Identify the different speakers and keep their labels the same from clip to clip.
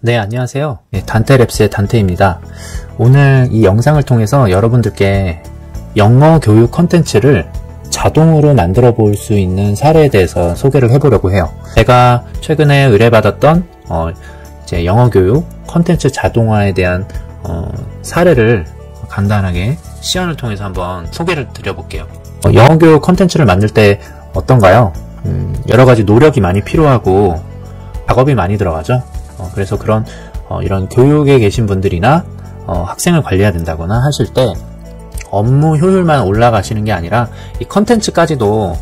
Speaker 1: 네, 안녕하세요. 단테랩스의 단테입니다. 오늘 이 영상을 통해서 여러분들께 영어 교육 컨텐츠를 자동으로 만들어 볼 수 있는 사례에 대해서 소개를 해보려고 해요. 제가 최근에 의뢰받았던 이제 영어 교육 컨텐츠 자동화에 대한 사례를 간단하게 시연을 통해서 한번 소개를 드려볼게요. 영어 교육 컨텐츠를 만들 때 어떤가요? 여러 가지 노력이 많이 필요하고 작업이 많이 들어가죠. 그래서 그런 이런 교육에 계신 분들이나 학생을 관리해야 된다거나 하실 때 업무 효율만 올라가시는 게 아니라 이 컨텐츠까지도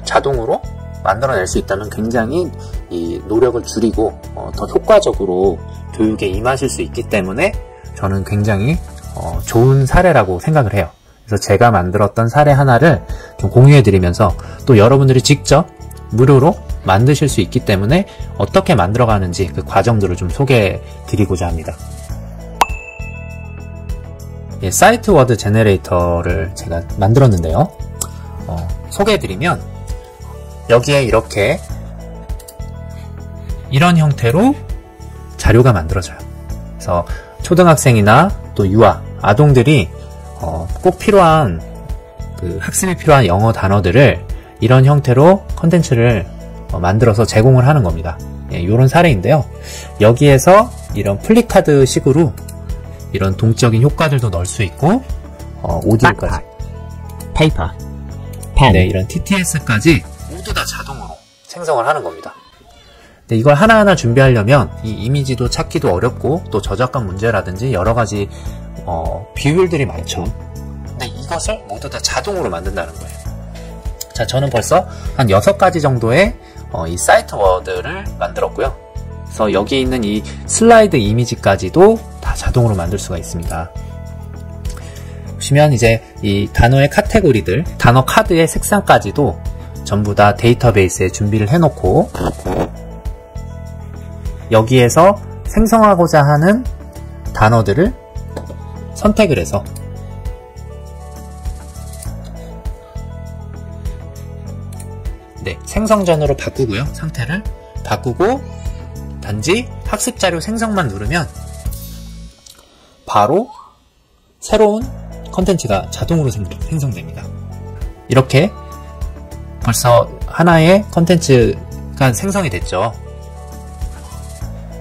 Speaker 1: 자동으로 만들어낼 수 있다면 굉장히 이 노력을 줄이고 더 효과적으로 교육에 임하실 수 있기 때문에 저는 굉장히 좋은 사례라고 생각을 해요. 그래서 제가 만들었던 사례 하나를 좀 공유해 드리면서 또 여러분들이 직접 무료로 만드실 수 있기 때문에 어떻게 만들어가는지 그 과정들을 좀 소개해 드리고자 합니다. 사이트 워드 제너레이터를 제가 만들었는데요. 소개해 드리면 여기에 이렇게 이런 형태로 자료가 만들어져요. 그래서 초등학생이나 또 유아, 아동들이 꼭 필요한 학습에 필요한 영어 단어들을 이런 형태로 컨텐츠를 만들어서 제공을 하는 겁니다. 이런 사례인데요. 여기에서 이런 플리카드 식으로 이런 동적인 효과들도 넣을 수 있고 오디오까지
Speaker 2: paper, pen.
Speaker 1: 네, 이런 TTS까지 모두 다 자동으로 생성을 하는 겁니다. 네, 이걸 하나하나 준비하려면 이 이미지도 찾기도 어렵고 또 저작권 문제라든지 여러 가지 비율들이 많죠. 근데 이것을 모두 다 자동으로 만든다는 거예요. 자, 저는 벌써 한 6가지 정도의 이 사이트 워드를 만들었고요. 그래서 여기 있는 이 슬라이드 이미지까지도 다 자동으로 만들 수가 있습니다. 보시면 이제 이 단어의 카테고리들, 단어 카드의 색상까지도 전부 다 데이터베이스에 준비를 해놓고 여기에서 생성하고자 하는 단어들을 선택을 해서 생성전으로 바꾸고요. 상태를 바꾸고 단지 학습자료 생성만 누르면 바로 새로운 컨텐츠가 자동으로 생성됩니다. 이렇게 벌써 하나의 컨텐츠가 생성이 됐죠.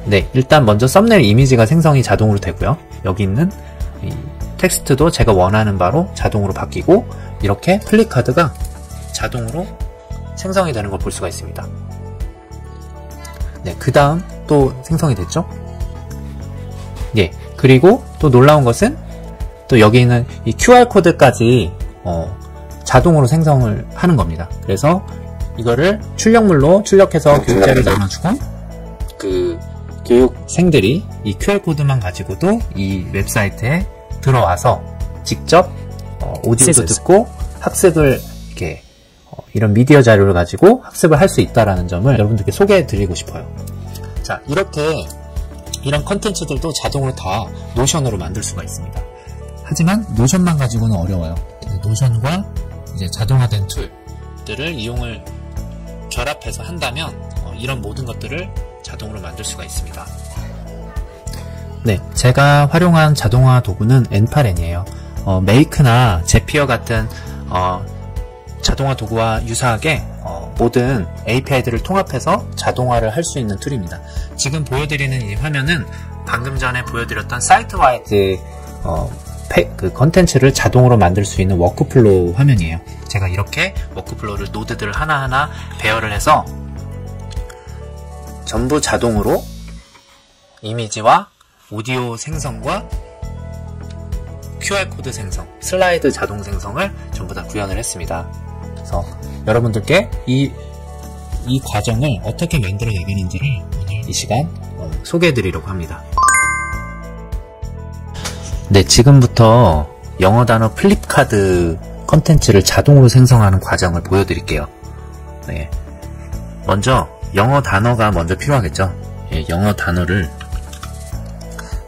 Speaker 1: 네, 일단 먼저 썸네일 이미지가 생성이 자동으로 되고요. 여기 있는 이 텍스트도 제가 원하는 바로 자동으로 바뀌고 이렇게 플리카드가 자동으로 생성이 되는 걸 볼 수가 있습니다. 네, 그 다음 또 생성이 됐죠? 예, 그리고 또 놀라운 것은 또 여기 있는 이 QR코드까지 자동으로 생성을 하는 겁니다. 그래서 이거를 출력물로 출력해서 교육자를 나눠주고 그 교육생들이 이 QR코드만 가지고도 이 웹사이트에 들어와서 직접 오디오도 듣고 학습을 이렇게 이런 미디어 자료를 가지고 학습을 할 수 있다는 점을 여러분들께 소개해 드리고 싶어요. 자, 이렇게 이런 컨텐츠들도 자동으로 다 노션으로 만들 수가 있습니다. 하지만 노션만 가지고는 어려워요. 노션과 이제 자동화된 툴들을 이용을 결합해서 한다면 이런 모든 것들을 자동으로 만들 수가 있습니다. 네, 제가 활용한 자동화 도구는 N8N이에요. 메이크나 제피어 같은 자동화 도구와 유사하게 모든 API들을 통합해서 자동화를 할 수 있는 툴입니다. 지금 보여드리는 이 화면은 방금 전에 보여드렸던 사이트와이드 그 컨텐츠를 자동으로 만들 수 있는 워크플로우 화면이에요. 제가 이렇게 워크플로우를 노드들을 하나하나 배열을 해서 전부 자동으로 이미지와 오디오 생성과 QR코드 생성, 슬라이드 자동 생성을 전부 다 구현을 했습니다. 그래서 여러분들께 이 과정을 어떻게 만들어내겠는지를 오늘 이 시간 소개해 드리려고 합니다. 네, 지금부터 영어 단어 플립카드 컨텐츠를 자동으로 생성하는 과정을 보여드릴게요. 네, 먼저 영어 단어가 먼저 필요하겠죠. 예, 영어 단어를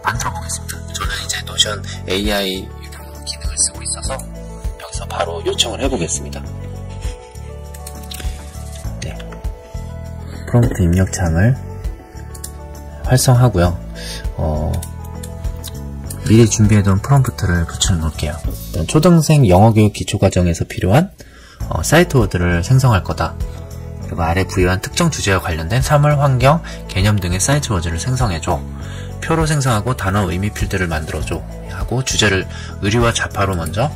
Speaker 1: 만들어 보겠습니다. 저는 이제 노션 AI 기능을 쓰고 있어서 여기서 바로 요청을 해보겠습니다. 네, 프롬프트 입력창을 활성하고요. 미리 준비해둔 프롬프트를 붙여놓을게요. 일단 초등생 영어교육 기초과정에서 필요한 사이트 워드를 생성할 거다. 그리고 아래 부여한 특정 주제와 관련된 사물, 환경, 개념 등의 사이트 워드를 생성해줘. 표로 생성하고 단어 의미 필드를 만들어줘. 하고 주제를 의리와 좌파로 먼저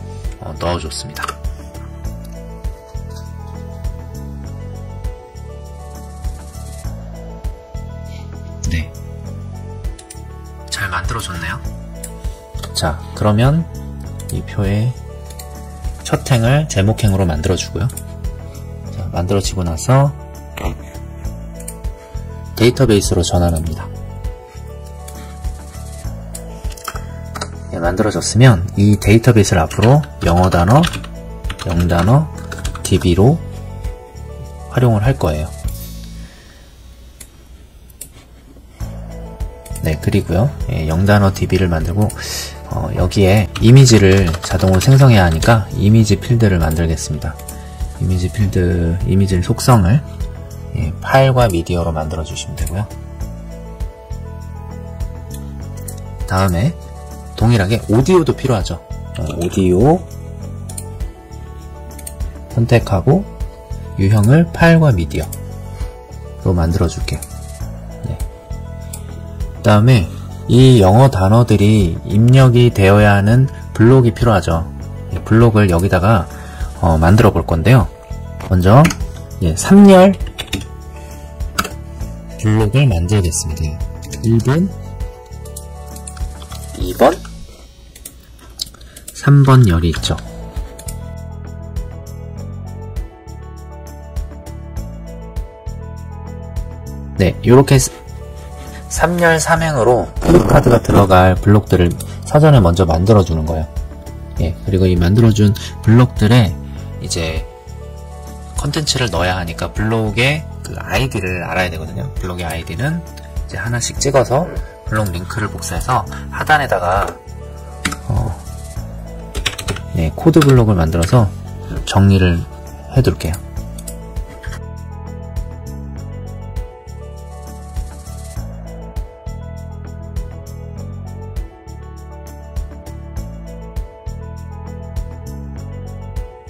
Speaker 1: 넣어줬습니다. 네, 잘 만들어줬네요. 자, 그러면 이 표의 첫 행을 제목행으로 만들어주고요. 자, 만들어지고 나서 데이터베이스로 전환합니다. 네, 만들어졌으면 이 데이터베이스를 앞으로 영어 단어, 영단어, DB로 활용을 할 거예요. 네, 그리고요, 영단어 DB를 만들고 여기에 이미지를 자동으로 생성해야 하니까 이미지 필드를 만들겠습니다. 이미지 필드, 이미지 속성을 파일과 미디어로 만들어 주시면 되고요. 다음에 동일하게 오디오도 필요하죠. 오디오 선택하고 유형을 파일과 미디어로 만들어 줄게요. 네. 다음에 이 영어 단어들이 입력이 되어야 하는 블록이 필요하죠. 블록을 여기다가 만들어 볼 건데요. 먼저 3열 블록을 만들겠습니다. 1번, 2번, 3번 열이 있죠. 네, 이렇게 3열 3행으로 코드카드가 들어갈 블록들을 사전에 먼저 만들어주는 거예요. 예, 그리고 이 만들어준 블록들에 이제 컨텐츠를 넣어야 하니까 블록의 그 아이디를 알아야 되거든요. 블록의 아이디는 이제 하나씩 찍어서 블록 링크를 복사해서 하단에다가 코드 블록을 만들어서 정리를 해둘게요.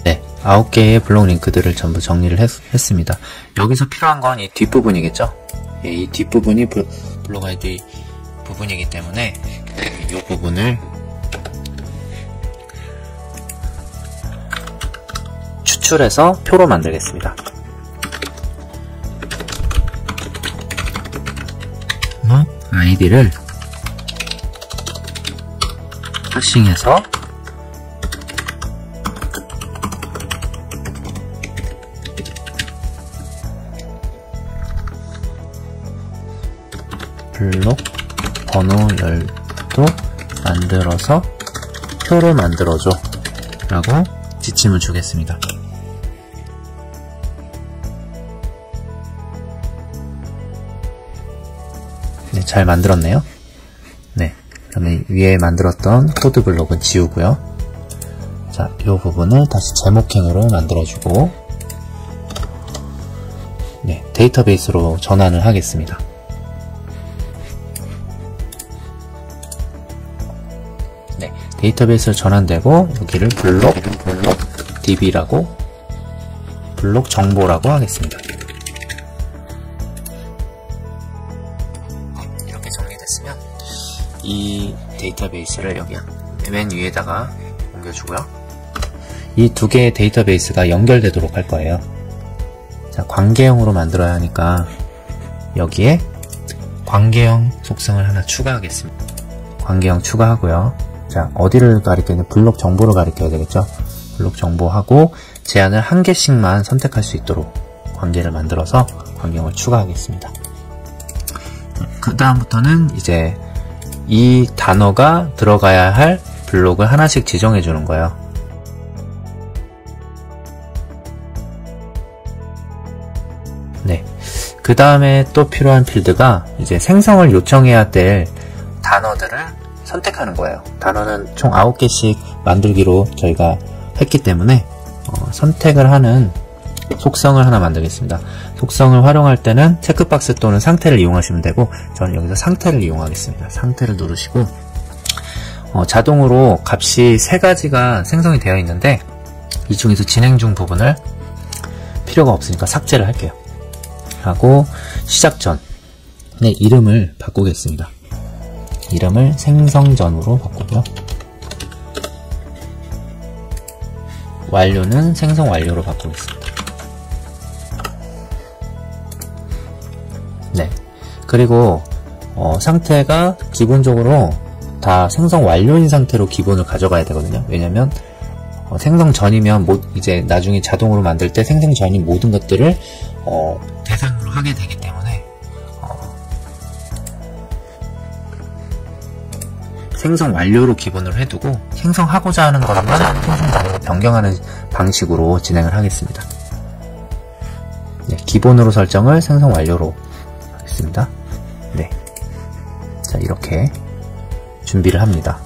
Speaker 1: 네, 9개의 블록 링크들을 전부 정리를 했습니다. 여기서 필요한 건 이 뒷부분이겠죠? 예, 이 뒷부분이 블록 아이디 부분이기 때문에 이 부분을 추출해서 표로 만들겠습니다. 아이디를 하싱해서 블록 번호열도 만들어서 표로 만들어줘 라고 지침을 주겠습니다. 네, 잘 만들었네요. 네, 그러면 위에 만들었던 코드 블록은 지우고요. 자, 이 부분을 다시 제목행으로 만들어주고 네, 데이터베이스로 전환을 하겠습니다. 네, 데이터베이스로 전환되고 여기를 블록 DB라고 블록 정보라고 하겠습니다. 이렇게 정리됐으면 이 데이터베이스를 여기 맨 위에다가 옮겨주고요. 이 두 개의 데이터베이스가 연결되도록 할 거예요. 자, 관계형으로 만들어야 하니까 여기에 관계형 속성을 하나 추가하겠습니다. 관계형 추가하고요. 자, 어디를 가리켜야 블록 정보를 가리켜야 되겠죠? 블록 정보하고 제한을 한 개씩만 선택할 수 있도록 관계를 만들어서 관계형을 추가하겠습니다. 그 다음부터는 이제 이 단어가 들어가야 할 블록을 하나씩 지정해 주는 거예요. 네, 그 다음에 또 필요한 필드가 이제 생성을 요청해야 될 단어들을 선택하는 거예요. 단어는 총 9개씩 만들기로 저희가 했기 때문에 선택을 하는 속성을 하나 만들겠습니다. 속성을 활용할 때는 체크박스 또는 상태를 이용하시면 되고, 저는 여기서 상태를 이용하겠습니다. 상태를 누르시고, 자동으로 값이 3가지가 생성이 되어 있는데, 이 중에서 진행 중 부분을 필요가 없으니까 삭제를 할게요. 하고, 시작 전에 이름을 바꾸겠습니다. 이름을 생성전으로 바꾸고요. 완료는 생성 완료로 바꾸겠습니다. 네. 그리고 상태가 기본적으로 다 생성 완료인 상태로 기본을 가져가야 되거든요. 왜냐면 생성 전이면 이제 나중에 자동으로 만들 때 생성 전인 모든 것들을 대상으로 하게 되기 때문에 생성 완료로 기본으로 해두고 생성하고자 하는 것만 생성 완료로 변경하는 방식으로 진행을 하겠습니다. 네, 기본으로 설정을 생성 완료로 하겠습니다. 네, 자 이렇게 준비를 합니다.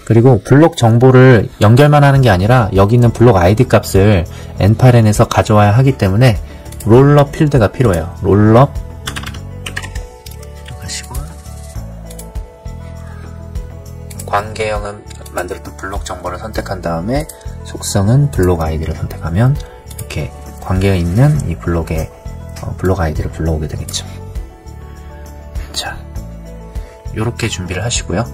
Speaker 1: 그리고 블록 정보를 연결만 하는 게 아니라 여기 있는 블록 ID 값을 nparent에서 가져와야 하기 때문에 롤업 필드가 필요해요. 롤업 하시고 관계형은 만들었던 블록 정보를 선택한 다음에 속성은 블록 아이디를 선택하면 이렇게 관계가 있는 이 블록의 블록 아이디를 불러오게 되겠죠. 자, 요렇게 준비를 하시고요.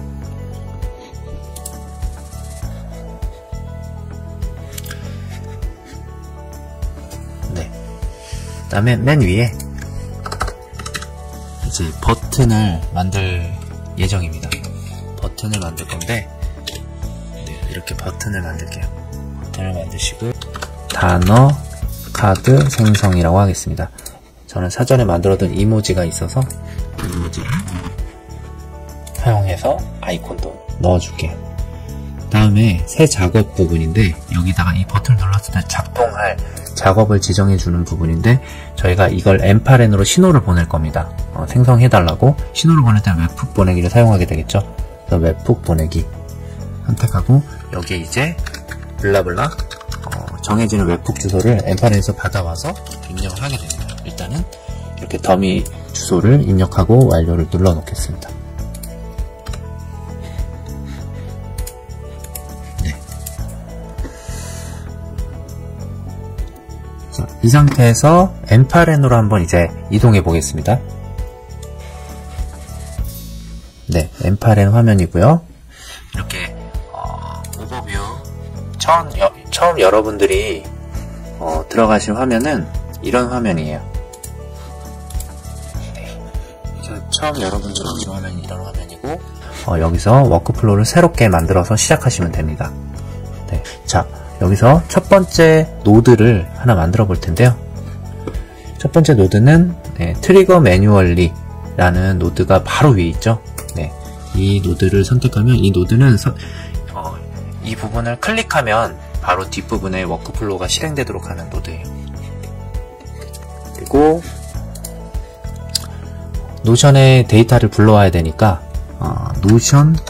Speaker 1: 네. 그 다음에 맨 위에 이제 버튼을 만들 예정입니다. 버튼을 만들 건데, 네, 이렇게 버튼을 만들게요. 버튼을 만드시고, 단어, 카드, 생성이라고 하겠습니다. 저는 사전에 만들어둔 이모지가 있어서 이모지를 사용해서 아이콘도 넣어줄게요. 다음에 새 작업 부분인데, 여기다가 이 버튼을 눌렀을 때 작동할 작업을 지정해주는 부분인데, 저희가 이걸 nparent으로 신호를 보낼 겁니다. 생성해달라고 신호를 보낼 때는 웹훅 보내기를 사용하게 되겠죠. 그래서 웹훅 보내기 선택하고, 여기에 이제 블라블라 정해지는 웹훅 주소를 nparent에서 받아와서 입력을 하게 됩니다. 일단은 이렇게 더미 주소를 입력하고 완료를 눌러 놓겠습니다. 네. 자, 이 상태에서 nparent으로 한번 이제 이동해 보겠습니다. 네, nparent 화면이고요. 이렇게 오버뷰 처음 여러분들이 들어가신 화면은 이런 화면이에요. 네. 처음 여러분들이 오신 화면이 이런 화면이고, 여기서 워크플로우를 새롭게 만들어서 시작하시면 됩니다. 네. 자, 여기서 첫 번째 노드를 하나 만들어 볼 텐데요. 첫 번째 노드는 트리거 매뉴얼리 라는 노드가 바로 위에 있죠. 네. 이 노드를 선택하면, 이 노드는 이 부분을 클릭하면 바로 뒷부분에 워크플로우가 실행되도록 하는 노드예요. 그리고 노션에 데이터를 불러와야 되니까 노션이라고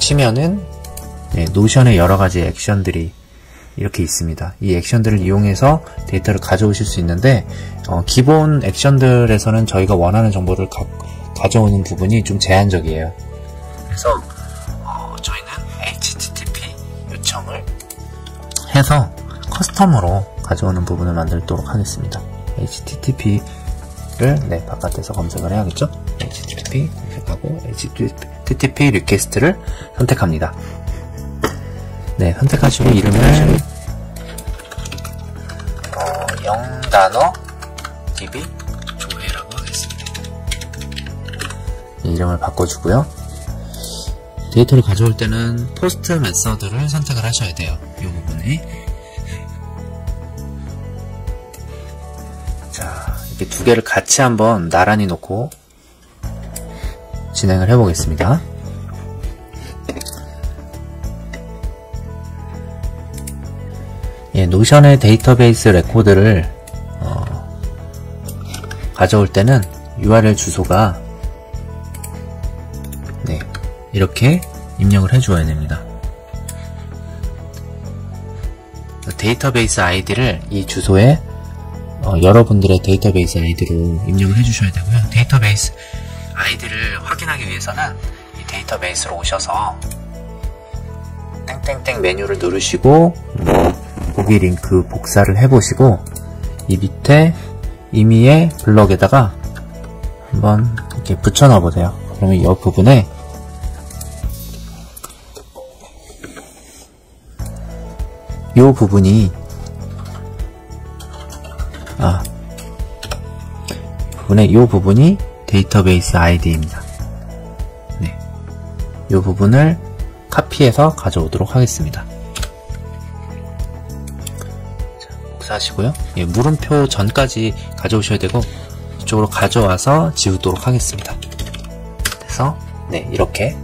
Speaker 1: 치면은 노션의 여러가지 액션들이 이렇게 있습니다. 이 액션들을 이용해서 데이터를 가져오실 수 있는데, 기본 액션들에서는 저희가 원하는 정보를 가져오는 부분이 좀 제한적이에요. 그래서 저희는 HTTP 요청을 해서 커스텀으로 가져오는 부분을 만들도록 하겠습니다. HTTP를 바깥에서 검색을 해야겠죠? HTTP 검색하고 HTTP 리퀘스트를 선택합니다. 네, 선택하시고 이름을 0단어 DB 조회라고 하겠습니다. 네, 이름을 바꿔주고요. 데이터를 가져올 때는 포스트 메서드를 선택을 하셔야 돼요. 이 부분에. 자, 이렇게 두 개를 같이 한번 나란히 놓고 진행을 해보겠습니다. 노션의 데이터베이스 레코드를 가져올 때는 URL 주소가 이렇게 입력을 해주어야 됩니다. 데이터베이스 아이디를 이 주소에 여러분들의 데이터베이스 아이디로 입력을 해주셔야 되고요. 데이터베이스 아이디를 확인하기 위해서는 이 데이터베이스로 오셔서 땡땡땡 메뉴를 누르시고 보기 링크 복사를 해보시고 이 밑에 임의의 블럭에다가 한번 이렇게 붙여 넣어 보세요. 그러면 이 부분에 이 부분이 이 부분이 데이터베이스 아이디입니다. 네, 이 부분을 카피해서 가져오도록 하겠습니다. 자, 복사하시고요. 예, 물음표 전까지 가져오셔야 되고 이쪽으로 가져와서 지우도록 하겠습니다. 그래서 네, 이렇게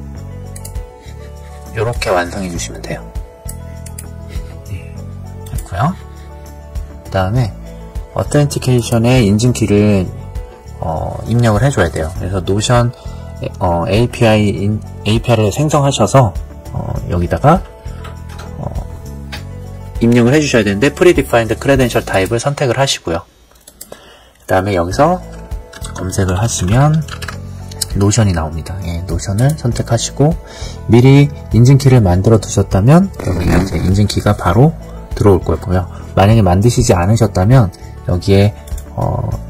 Speaker 1: 완성해 주시면 돼요. 네, 됐고요. 그 다음에 어텐티케이션의 인증키를 입력을 해줘야 돼요. 그래서 노션 API를 생성하셔서 여기다가 입력을 해주셔야 되는데 Predefined Credential Type을 선택을 하시고요. 그 다음에 여기서 검색을 하시면 노션이 나옵니다. 예, 노션을 선택하시고 미리 인증키를 만들어 두셨다면 여기 이제 인증키가 바로 들어올 거고요. 만약에 만드시지 않으셨다면 여기에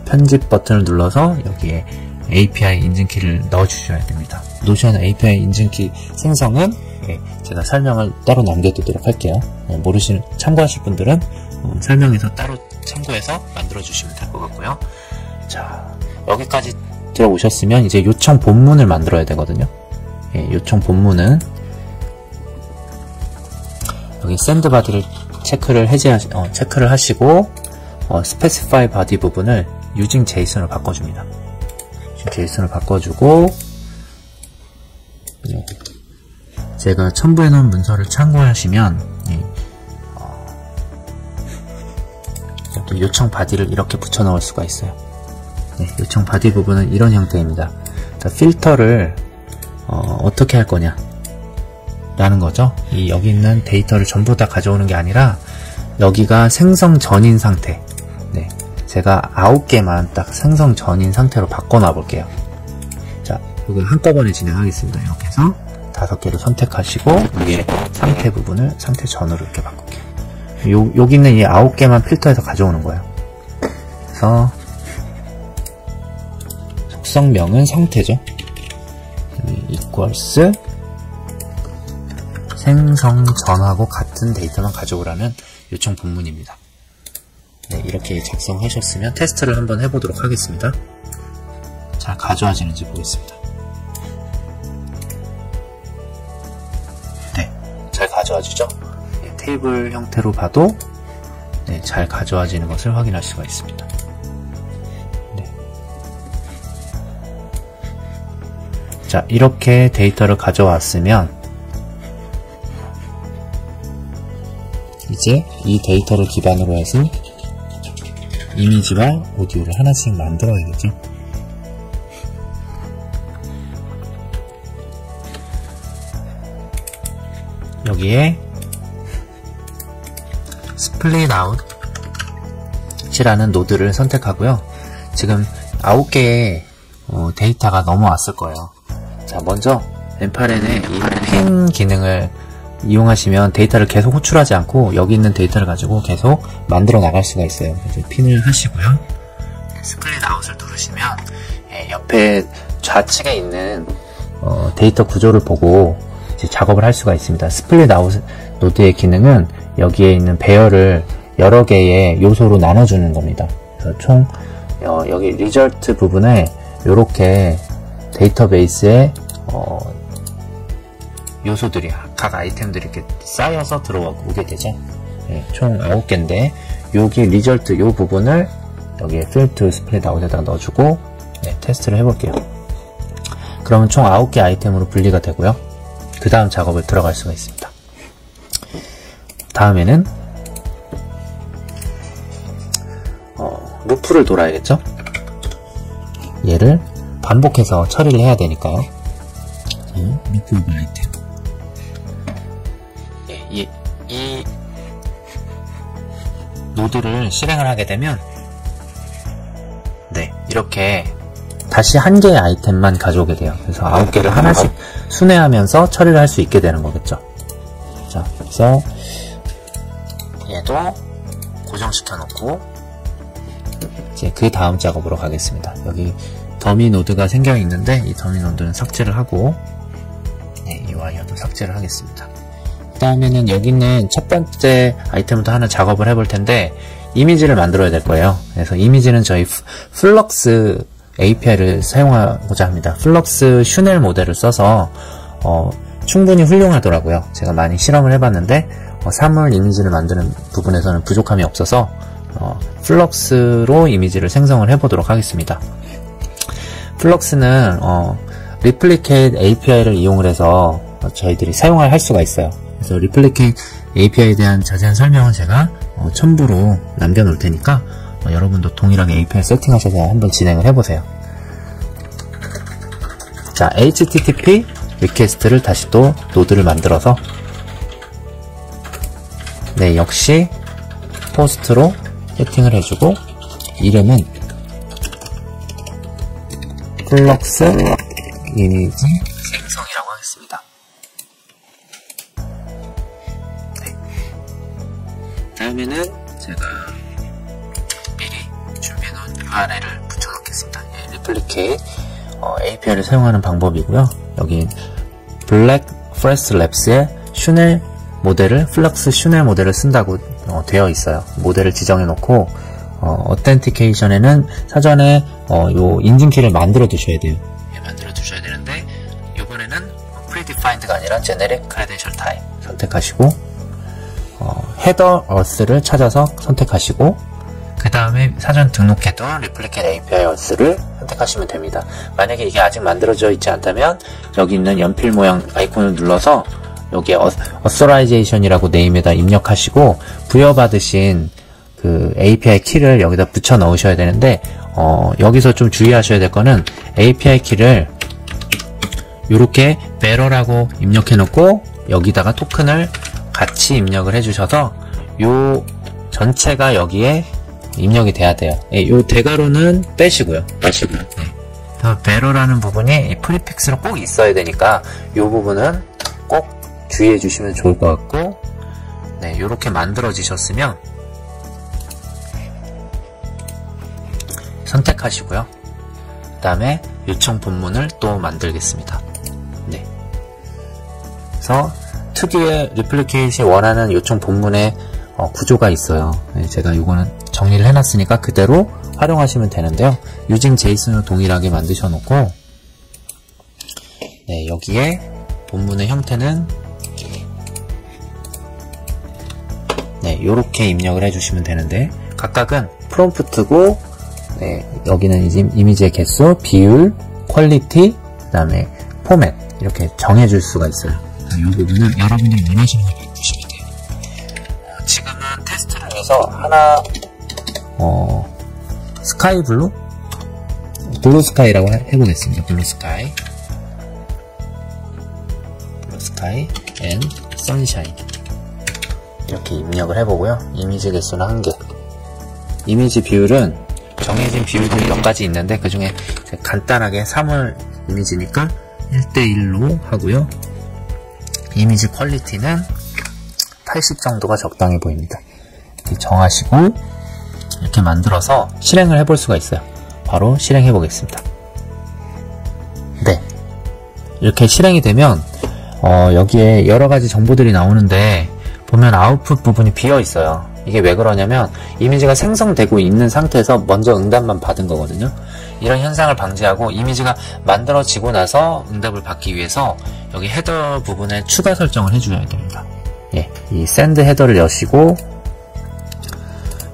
Speaker 1: 편집 버튼을 눌러서 여기에 API 인증키를 넣어주셔야 됩니다. 노션 API 인증키 생성은 제가 설명을 따로 남겨두도록 할게요. 참고하실 분들은 설명에서 따로 참고해서 만들어주시면 될 것 같고요. 자, 여기까지 들어오셨으면 이제 요청 본문을 만들어야 되거든요. 요청 본문은 여기 샌드 바디를 체크를 하시고 specify body 부분을 using JSON으로 바꿔줍니다. JSON을 바꿔주고 제가 첨부해 놓은 문서를 참고하시면 여기 요청 바디를 이렇게 붙여 넣을 수가 있어요. 네, 요청 바디 부분은 이런 형태입니다. 필터를 어떻게 할 거냐 라는 거죠. 여기 있는 데이터를 전부 다 가져오는 게 아니라 여기가 생성 전인 상태, 네, 제가 9개만 딱 생성 전인 상태로 바꿔놔 볼게요. 자, 이걸 한꺼번에 진행하겠습니다. 이렇게 해서 5개를 선택하시고 위에 상태 부분을 상태 전으로 이렇게 바꿀게요. 여기 있는 이 9개만 필터해서 가져오는 거예요. 그래서 속성명은 상태죠. equals 생성 전하고 같은 데이터만 가져오라는 요청 본문입니다. 네, 이렇게 작성하셨으면 테스트를 한번 해보도록 하겠습니다. 잘 가져와지는지 보겠습니다. 네, 잘 가져와지죠? 네, 테이블 형태로 봐도 네, 잘 가져와지는 것을 확인할 수가 있습니다. 네. 자, 이렇게 데이터를 가져왔으면 이제 이 데이터를 기반으로 해서 이미지와 오디오를 하나씩 만들어야겠죠. 여기에 Split Out이라는 노드를 선택하고요. 지금 9개의 데이터가 넘어왔을 거예요. 자, 먼저 엠파렌의 이 핀 기능을 이용하시면 데이터를 계속 호출하지 않고 여기 있는 데이터를 가지고 계속 만들어 나갈 수가 있어요. 그래서 핀을 하시고요. 스플릿 아웃을 누르시면 옆에 좌측에 있는 데이터 구조를 보고 이제 작업을 할 수가 있습니다. 스플릿 아웃 노드의 기능은 여기에 있는 배열을 여러 개의 요소로 나눠주는 겁니다. 그래서 총 여기 리절트 부분에 이렇게 데이터베이스에 요소들이 각 아이템들이 이렇게 쌓여서 들어오게 되죠. 네, 총 9개인데 여기 리절트 요 부분을 여기에 필드 스플릿 아웃에다가 넣어주고 네, 테스트를 해볼게요. 그러면 총 9개 아이템으로 분리가 되고요. 그 다음 작업을 들어갈 수가 있습니다. 다음에는 루프를 돌아야겠죠. 얘를 반복해서 처리를 해야 되니까요. 루프 아이템. 이 노드를 실행을 하게 되면 네, 이렇게 다시 한 개의 아이템만 가져오게 돼요. 그래서 9개를 하나씩 순회하면서 처리를 할 수 있게 되는 거겠죠. 자, 그래서 얘도 고정시켜 놓고 이제 그 다음 작업으로 가겠습니다. 여기 더미 노드가 생겨 있는데 이 더미 노드는 삭제를 하고 네, 이 와이어도 삭제를 하겠습니다. 그 다음에는 여기 있는 첫 번째 아이템부터 하나 작업을 해볼 텐데 이미지를 만들어야 될 거예요. 그래서 이미지는 저희 플럭스 API를 사용하고자 합니다. 플럭스 슈넬 모델을 써서 충분히 훌륭하더라고요. 제가 많이 실험을 해봤는데 사물 이미지를 만드는 부분에서는 부족함이 없어서 플럭스로 이미지를 생성을 해보도록 하겠습니다. 플럭스는 Replicate API를 이용을 해서 저희들이 사용을 할 수가 있어요. 그래서 Replicate API에 대한 자세한 설명은 제가 첨부로 남겨놓을 테니까 여러분도 동일하게 API 세팅하셔서 한번 진행을 해보세요. 자, HTTP 리퀘스트를 다시 또 노드를 만들어서 네, 역시 포스트로 세팅을 해주고 이름은 플럭스 이미지 생성이라고 하겠습니다. 네. 다음에는 제가 미리 준비해놓은 URL을 붙여놓겠습니다. 예, Replicate API를 사용하는 방법이고요. 여기 블랙 포레스트 랩스의 슈넬 모델을 플럭스 슈넬 모델을 쓴다고 되어 있어요. 모델을 지정해 놓고 어텐티케이션에는 사전에 요 인증키를 만들어 두셔야 돼요. 예, 만들어 두셔야 되는데 이번에는 predefined가 아니라 generic credential type 선택하시고 header auth를 찾아서 선택하시고 그 다음에 사전 등록해둔 Replicate API auth를 선택하시면 됩니다. 만약에 이게 아직 만들어져 있지 않다면 여기 있는 연필 모양 아이콘을 눌러서 여기에 authorization이라고 네임에다 입력하시고 부여받으신 그 API 키를 여기다 붙여 넣으셔야 되는데 여기서 좀 주의하셔야 될 거는 API 키를 이렇게 bearer라고 입력해 놓고 여기다가 토큰을 같이 입력을 해 주셔서 요 전체가 여기에 입력이 돼야 돼요. 예, 요 대괄호는 빼시고요. 네. bearer라는 부분이 프리픽스로 꼭 있어야 되니까 요 부분은 꼭 주의해 주시면 좋을 것 같고 네, 요렇게 만들어지셨으면 선택하시고요. 그 다음에 요청 본문을 또 만들겠습니다. 네. 그래서 특유의 리플리케이션이 원하는 요청 본문의 구조가 있어요. 네, 제가 이거는 정리를 해놨으니까 그대로 활용하시면 되는데요. using JSON으로 동일하게 만드셔 놓고 네, 여기에 본문의 형태는 네, 요렇게 입력을 해주시면 되는데 각각은 프롬프트고 네, 여기는 이제 이미지의 개수, 비율, 퀄리티, 그 다음에 포맷 이렇게 정해줄 수가 있어요. 이 부분은 여러분이 원하시는 걸 해주시면 돼요. 지금은 테스트를 위해서 하나 스카이 블루 스카이라고 해보겠습니다. 블루 스카이 앤 선샤인 이렇게 입력을 해보고요. 이미지 개수는 1개. 이미지 비율은 정해진 비율들이 몇 가지 있는데 그 중에 간단하게 사물 이미지니까 1:1로 하고요. 이미지 퀄리티는 80 정도가 적당해 보입니다. 이렇게 정하시고 이렇게 만들어서 실행을 해볼 수가 있어요. 바로 실행해 보겠습니다. 네, 이렇게 실행이 되면 여기에 여러가지 정보들이 나오는데 보면 아웃풋 부분이 비어 있어요. 이게 왜 그러냐면 이미지가 생성되고 있는 상태에서 먼저 응답만 받은 거거든요. 이런 현상을 방지하고 이미지가 만들어지고 나서 응답을 받기 위해서 여기 헤더 부분에 추가 설정을 해줘야 됩니다. 예, 이 send 헤더를 여시고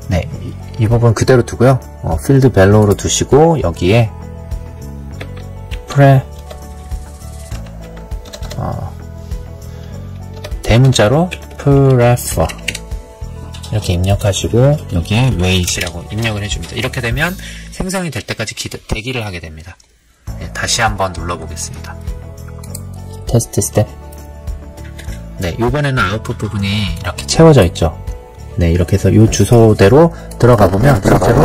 Speaker 1: 네, 이 부분 그대로 두고요. field bellow로 두시고 여기에 대문자로 prefer 이렇게 입력하시고 여기에 wait이라고 입력을 해줍니다. 이렇게 되면 생성이 될 때까지 대기를 하게 됩니다. 네, 다시 한번 눌러보겠습니다. 테스트 스텝. 네, 이번에는 아웃풋 부분이 이렇게 채워져 있죠. 네, 이렇게 해서 이 주소대로 들어가 보면 실제로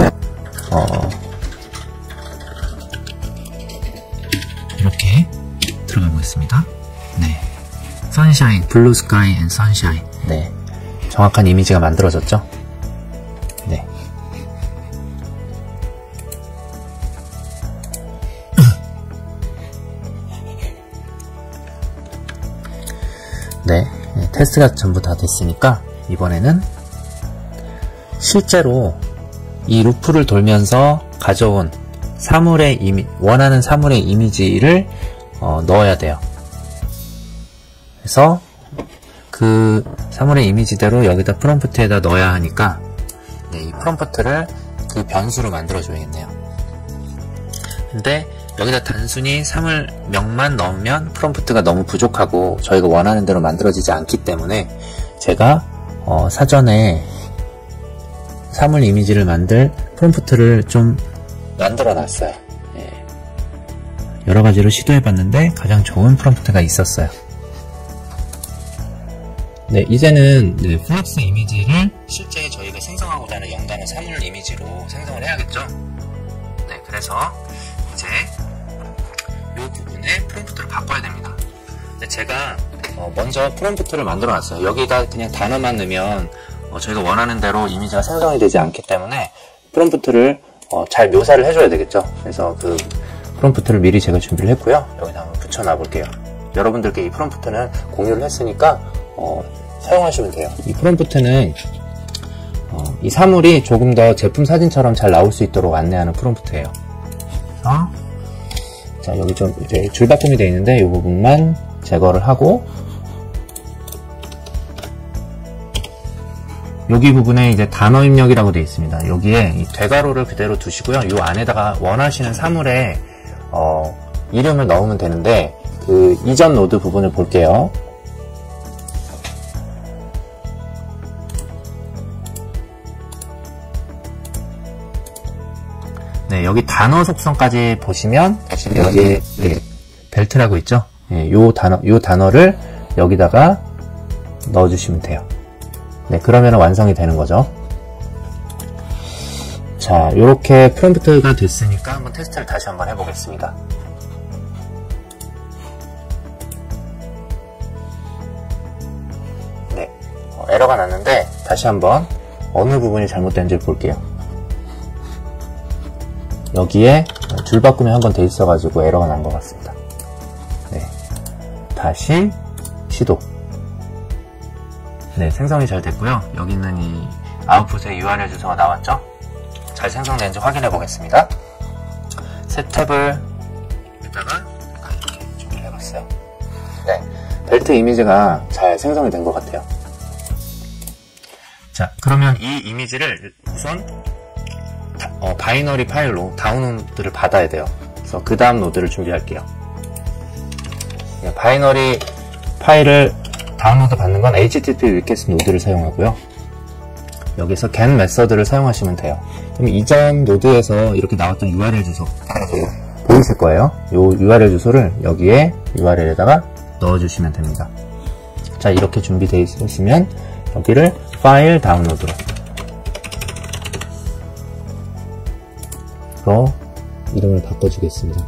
Speaker 1: 이렇게 들어가 보겠습니다. 네, 선샤인, 블루 스카이 앤 선샤인. 네, 정확한 이미지가 만들어졌죠. 네. 네, 테스트가 전부 다 됐으니까 이번에는 실제로 이 루프를 돌면서 가져온 원하는 사물의 이미지를 넣어야 돼요. 그래서 그 사물의 이미지대로 여기다 프롬프트에다 넣어야 하니까 네, 이 프롬프트를 그 변수로 만들어 줘야겠네요. 근데 여기다 단순히 사물명만 넣으면 프롬프트가 너무 부족하고 저희가 원하는 대로 만들어지지 않기 때문에 제가 사전에 사물 이미지를 만들 프롬프트를 좀 만들어 놨어요. 예. 여러 가지로 시도해 봤는데 가장 좋은 프롬프트가 있었어요. 네, 이제는 플럭스 이미지를 실제 저희가 생성하고자 하는 연단의 사물 이미지로 생성을 해야겠죠. 네, 그래서 이제 이 부분에 프롬프트를 바꿔야 됩니다. 근데 제가 먼저 프롬프트를 만들어 놨어요. 여기다 그냥 단어만 넣으면 저희가 원하는 대로 이미지가 생성이 되지 않기 때문에 프롬프트를 잘 묘사를 해줘야 되겠죠. 그래서 그 프롬프트를 미리 제가 준비를 했고요. 여기다 한번 붙여놔 볼게요. 여러분들께 이 프롬프트는 공유를 했으니까 사용하시면 돼요. 이 프롬프트는 이 사물이 조금 더 제품 사진처럼 잘 나올 수 있도록 안내하는 프롬프트예요. 그래서 자, 여기 좀 이제 줄바꿈이 되어 있는데 이 부분만 제거를 하고 여기 부분에 이제 단어 입력이라고 되어 있습니다. 여기에 이 대괄호를 그대로 두시고요. 이 안에다가 원하시는 사물의 이름을 넣으면 되는데 그 이전 노드 부분을 볼게요. 네, 여기 단어 속성까지 보시면 여기 벨트라고 있죠. 네, 요 단어를 여기다가 넣어주시면 돼요. 네, 그러면 완성이 되는 거죠. 자, 요렇게 프롬프트가 됐으니까 한번 테스트를 다시 한번 해보겠습니다. 네, 에러가 났는데 다시 한번 어느 부분이 잘못된지 볼게요. 여기에 줄바꿈이 한번 돼 있어가지고 에러가 난 것 같습니다. 네, 다시 시도. 네, 생성이 잘 됐고요. 여기 있는 이 아웃풋의 URL 주소가 나왔죠? 잘 생성되는지 확인해 보겠습니다. 새 탭을 여기다가 이렇게 준비를 해봤어요. 네, 벨트 이미지가 잘 생성이 된 것 같아요. 자, 그러면 이 이미지를 우선 바이너리 파일로 다운로드를 받아야 돼요. 그래서 그 다음 노드를 준비할게요. 네, 바이너리 파일을 다운로드 받는 건 HTTP 리퀘스트 노드를 사용하고요. 여기서 get 메서드를 사용하시면 돼요. 그럼 이전 노드에서 이렇게 나왔던 URL 주소 보이실 거예요. 이 URL 주소를 여기에 URL에다가 넣어주시면 됩니다. 자, 이렇게 준비되어 있으시면 여기를 파일 다운로드로 이름을 바꿔주겠습니다.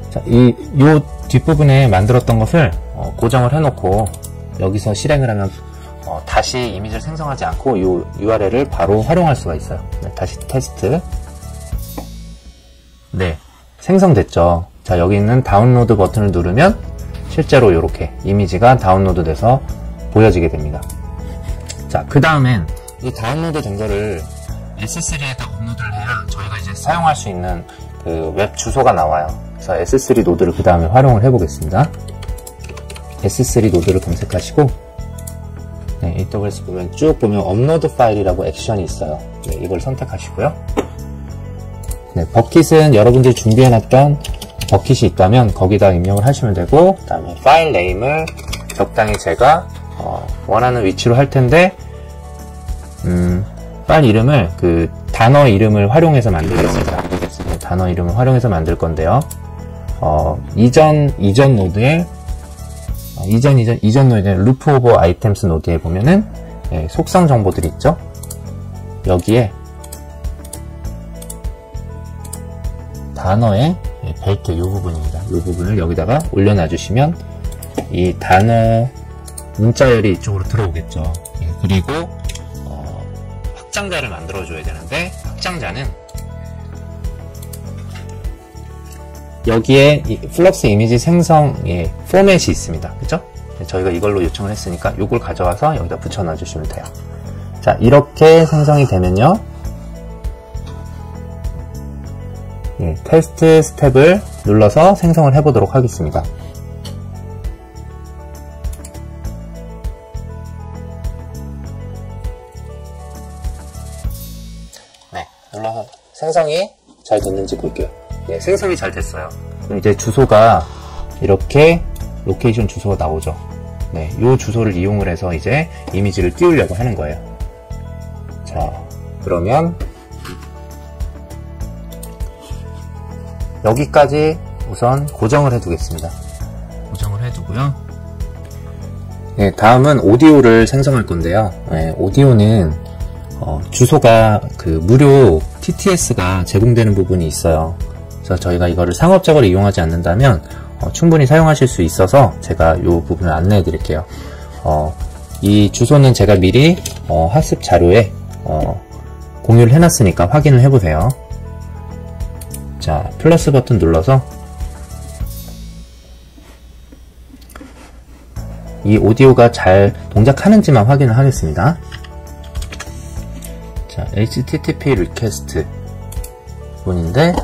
Speaker 1: 자, 요 뒷부분에 만들었던 것을 고정을 해놓고 여기서 실행을 하면 다시 이미지를 생성하지 않고 이 URL을 바로 활용할 수가 있어요. 네, 다시 테스트. 네, 생성됐죠. 자, 여기 있는 다운로드 버튼을 누르면 실제로 이렇게 이미지가 다운로드 돼서 보여지게 됩니다. 자, 그 다음엔 이 다운로드 된 거를 S3에다 업로드를 해야 저희가 이제 사용할 수 있는 그 웹 주소가 나와요. 그래서 S3 노드를 그 다음에 활용을 해보겠습니다. S3 노드를 검색하시고 네, AWS 보면 쭉 보면 업로드 파일이라고 액션이 있어요. 네, 이걸 선택하시고요. 네, 버킷은 여러분들이 준비해놨던 버킷이 있다면 거기다 입력을 하시면 되고, 그 다음에 파일 네임을 적당히 제가 원하는 위치로 할 텐데 파일 이름을 그 단어 이름을 활용해서 만들겠습니다. 단어 이름을 활용해서 만들 건데요. 이전 노드에 이전 노드의 루프 오버 아이템스 노드에 보면은 속성 정보들이 있죠? 여기에 단어의 벨트 이 부분입니다. 이 부분을 여기다가 올려놔 주시면 이 단어 문자열이 이쪽으로 들어오겠죠. 그리고 확장자를 만들어 줘야 되는데, 확장자는 여기에 이 플럭스 이미지 생성의 포맷이 있습니다. 그죠? 저희가 이걸로 요청을 했으니까 이걸 가져와서 여기다 붙여놔 주시면 돼요. 자, 이렇게 생성이 되면요, 테스트 스텝을 눌러서 생성을 해보도록 하겠습니다. 네, 눌러서 생성이 잘 됐는지 볼게요. 네, 생성이 잘 됐어요. 그럼 이제 주소가 이렇게 로케이션 주소가 나오죠. 네, 이 주소를 이용을 해서 이제 이미지를 띄우려고 하는 거예요. 자, 그러면 여기까지 우선 고정을 해두겠습니다. 고정을 해두고요. 네, 다음은 오디오를 생성할 건데요. 네, 오디오는 주소가 그 무료 TTS가 제공되는 부분이 있어요. 그래서 저희가 이거를 상업적으로 이용하지 않는다면 충분히 사용하실 수 있어서 제가 이 부분을 안내해 드릴게요. 이 주소는 제가 미리 학습 자료에 공유를 해놨으니까 확인을 해보세요. 자, 플러스 버튼 눌러서 이 오디오가 잘 동작하는지만 확인을 하겠습니다. 자, HTTP 리퀘스트 부분인데,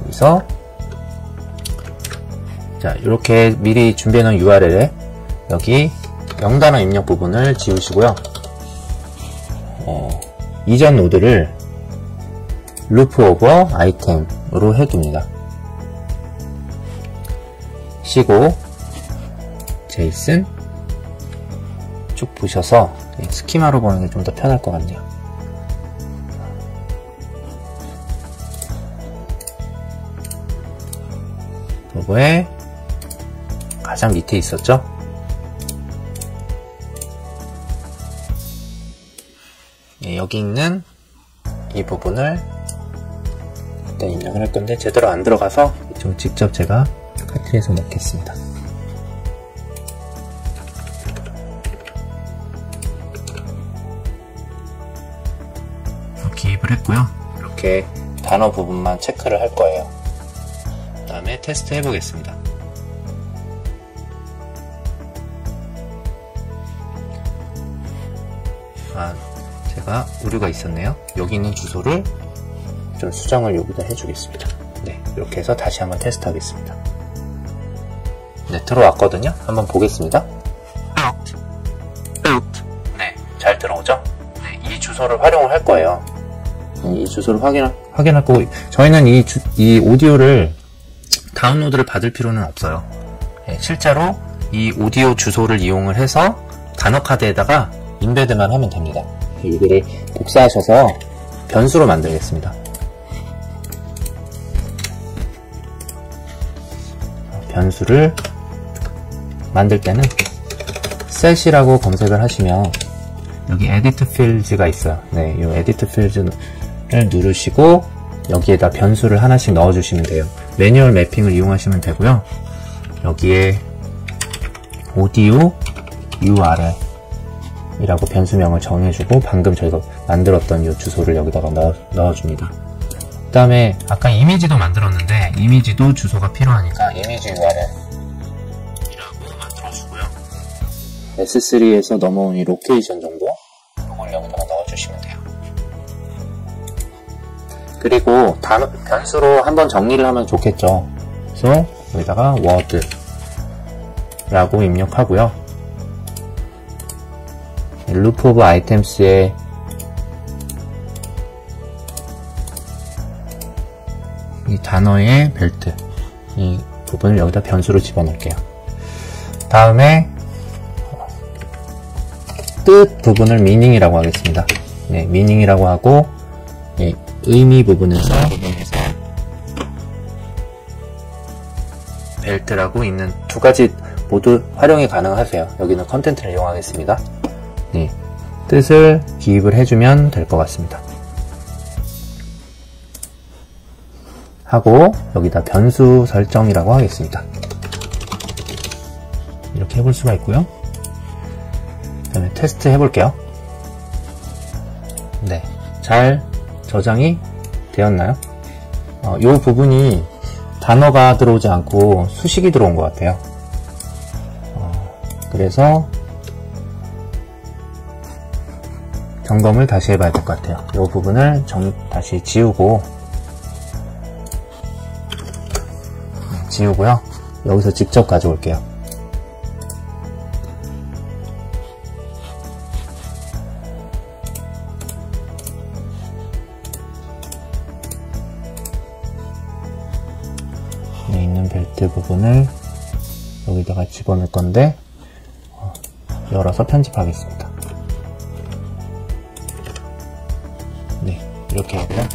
Speaker 1: 여기서 자, 이렇게 미리 준비해 놓은 URL에 여기 영단어 입력 부분을 지우시고요. 이전 노드를 루프 오버 아이템으로 해둡니다. 쉬고 제이슨 쭉 보셔서 스키마로 보는 게 좀 더 편할 것 같네요. 요거에 가장 밑에 있었죠? 여기 있는 이 부분을 일단 입력을 할 건데 제대로 안 들어가서 좀 직접 제가 카트리에서 넣겠습니다. 기입을 했고요. 이렇게 단어 부분만 체크를 할 거예요. 그 다음에 테스트 해보겠습니다. 제가 오류가 있었네요. 여기 있는 주소를 좀 수정을 여기다 해주겠습니다. 네, 이렇게 해서 다시 한번 테스트 하겠습니다. 네, 들어왔거든요. 한번 보겠습니다. 네, 잘 들어오죠? 네, 이 주소를 활용을 할 거예요. 이 주소를 확인할 거고, 저희는 이 오디오를 다운로드를 받을 필요는 없어요. 네, 실제로 이 오디오 주소를 이용을 해서 단어 카드에다가 인베드만 하면 됩니다. 이거를 복사하셔서 변수로 만들겠습니다. 변수를 만들 때는 set이라고 검색을 하시면 여기 edit fields가 있어요. 네, 이 edit fields를 누르시고 여기에다 변수를 하나씩 넣어주시면 돼요. 매뉴얼 매핑을 이용하시면 되고요. 여기에 audio URL 이라고 변수명을 정해주고 방금 저희가 만들었던 이 주소를 여기다가 넣어줍니다. 그 다음에 아까 이미지도 만들었는데 이미지도 주소가 필요하니까 이미지 URL 이라고 만들어주고요. S3에서 넘어온 이 로케이션 정보 이걸 여기다가 넣어주시면 돼요. 그리고 변수로 한번 정리를 하면 좋겠죠. 그래서 여기다가 word 라고 입력하고요. 루프 오브 아이템스의 이 단어의 벨트 이 부분을 여기다 변수로 집어넣을게요. 다음에 뜻 부분을 미닝이라고 하겠습니다. 네, 미닝이라고 하고 의미 부분에서 벨트라고 있는 두 가지 모두 활용이 가능하세요. 여기는 컨텐츠를 이용하겠습니다. 네. 뜻을 기입을 해주면 될 것 같습니다. 하고 여기다 변수 설정이라고 하겠습니다. 이렇게 해볼 수가 있고요. 그 다음에 테스트 해볼게요. 네, 잘 저장이 되었나요? 이 부분이 단어가 들어오지 않고 수식이 들어온 것 같아요. 그래서 점검을 다시 해봐야 될 것 같아요. 이 부분을 다시 지우고 지우고요. 여기서 직접 가져올게요. 있는 벨트 부분을 여기다가 집어넣을 건데 열어서 편집하겠습니다. 네, 이렇게 하고요.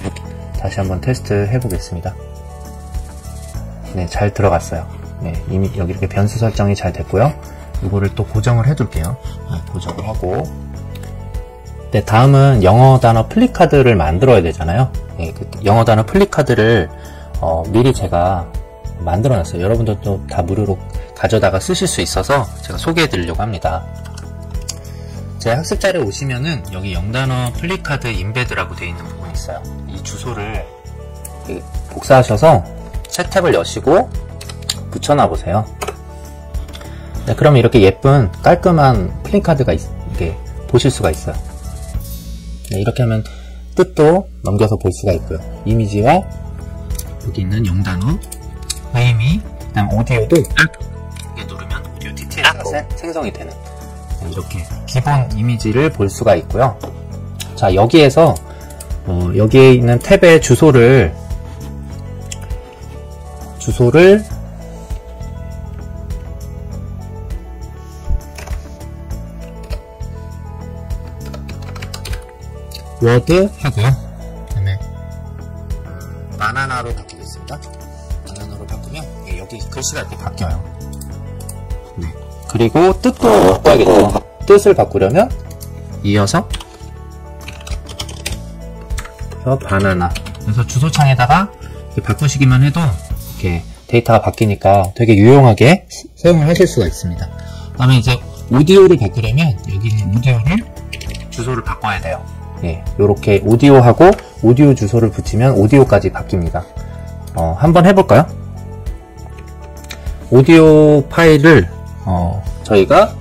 Speaker 1: 다시 한번 테스트 해보겠습니다. 네, 잘 들어갔어요. 네, 이미 여기 이렇게 변수 설정이 잘 됐고요. 이거를 또 고정을 해둘게요. 네, 고정을 하고 네, 다음은 영어 단어 플리카드를 만들어야 되잖아요. 네, 그 영어 단어 플리카드를 미리 제가 만들어놨어요. 여러분들도 다 무료로 가져다가 쓰실 수 있어서 제가 소개해 드리려고 합니다. 제 학습 자료에 오시면은 여기 영단어 플리카드 인베드라고 되어 있는 부분이 있어요. 이 주소를 복사하셔서 새 탭을 여시고 붙여놔 보세요. 네, 그러면 이렇게 예쁜 깔끔한 플리카드가 이렇게 보실 수가 있어요. 네, 이렇게 하면 뜻도 넘겨서 볼 수가 있고요. 이미지와 여기 있는 영단어 의미, 그다음 오디오도 이게 누르면 오디오 TTS가 생성이 되는 이렇게 기본 이미지를 볼 수가 있고요. 자, 여기에서 여기에 있는 탭의 주소를 워드 하고요. 그다음에 바나나로 바꾸겠습니다. 바나나로 바꾸면 여기 글씨가 이렇게 바뀌어요. 네. 그리고 뜻도 바꿔야겠죠. 뜻을 바꾸려면 이어서 바나나. 그래서 주소창에다가 이렇게 바꾸시기만 해도 이렇게 데이터가 바뀌니까 되게 유용하게 사용을 하실 수가 있습니다. 그다음에 이제 오디오를 바꾸려면 여기 있는 오디오를 주소를 바꿔야 돼요. 예, 요렇게 오디오하고 오디오 주소를 붙이면 오디오까지 바뀝니다. 한번 해볼까요? 오디오 파일을 저희가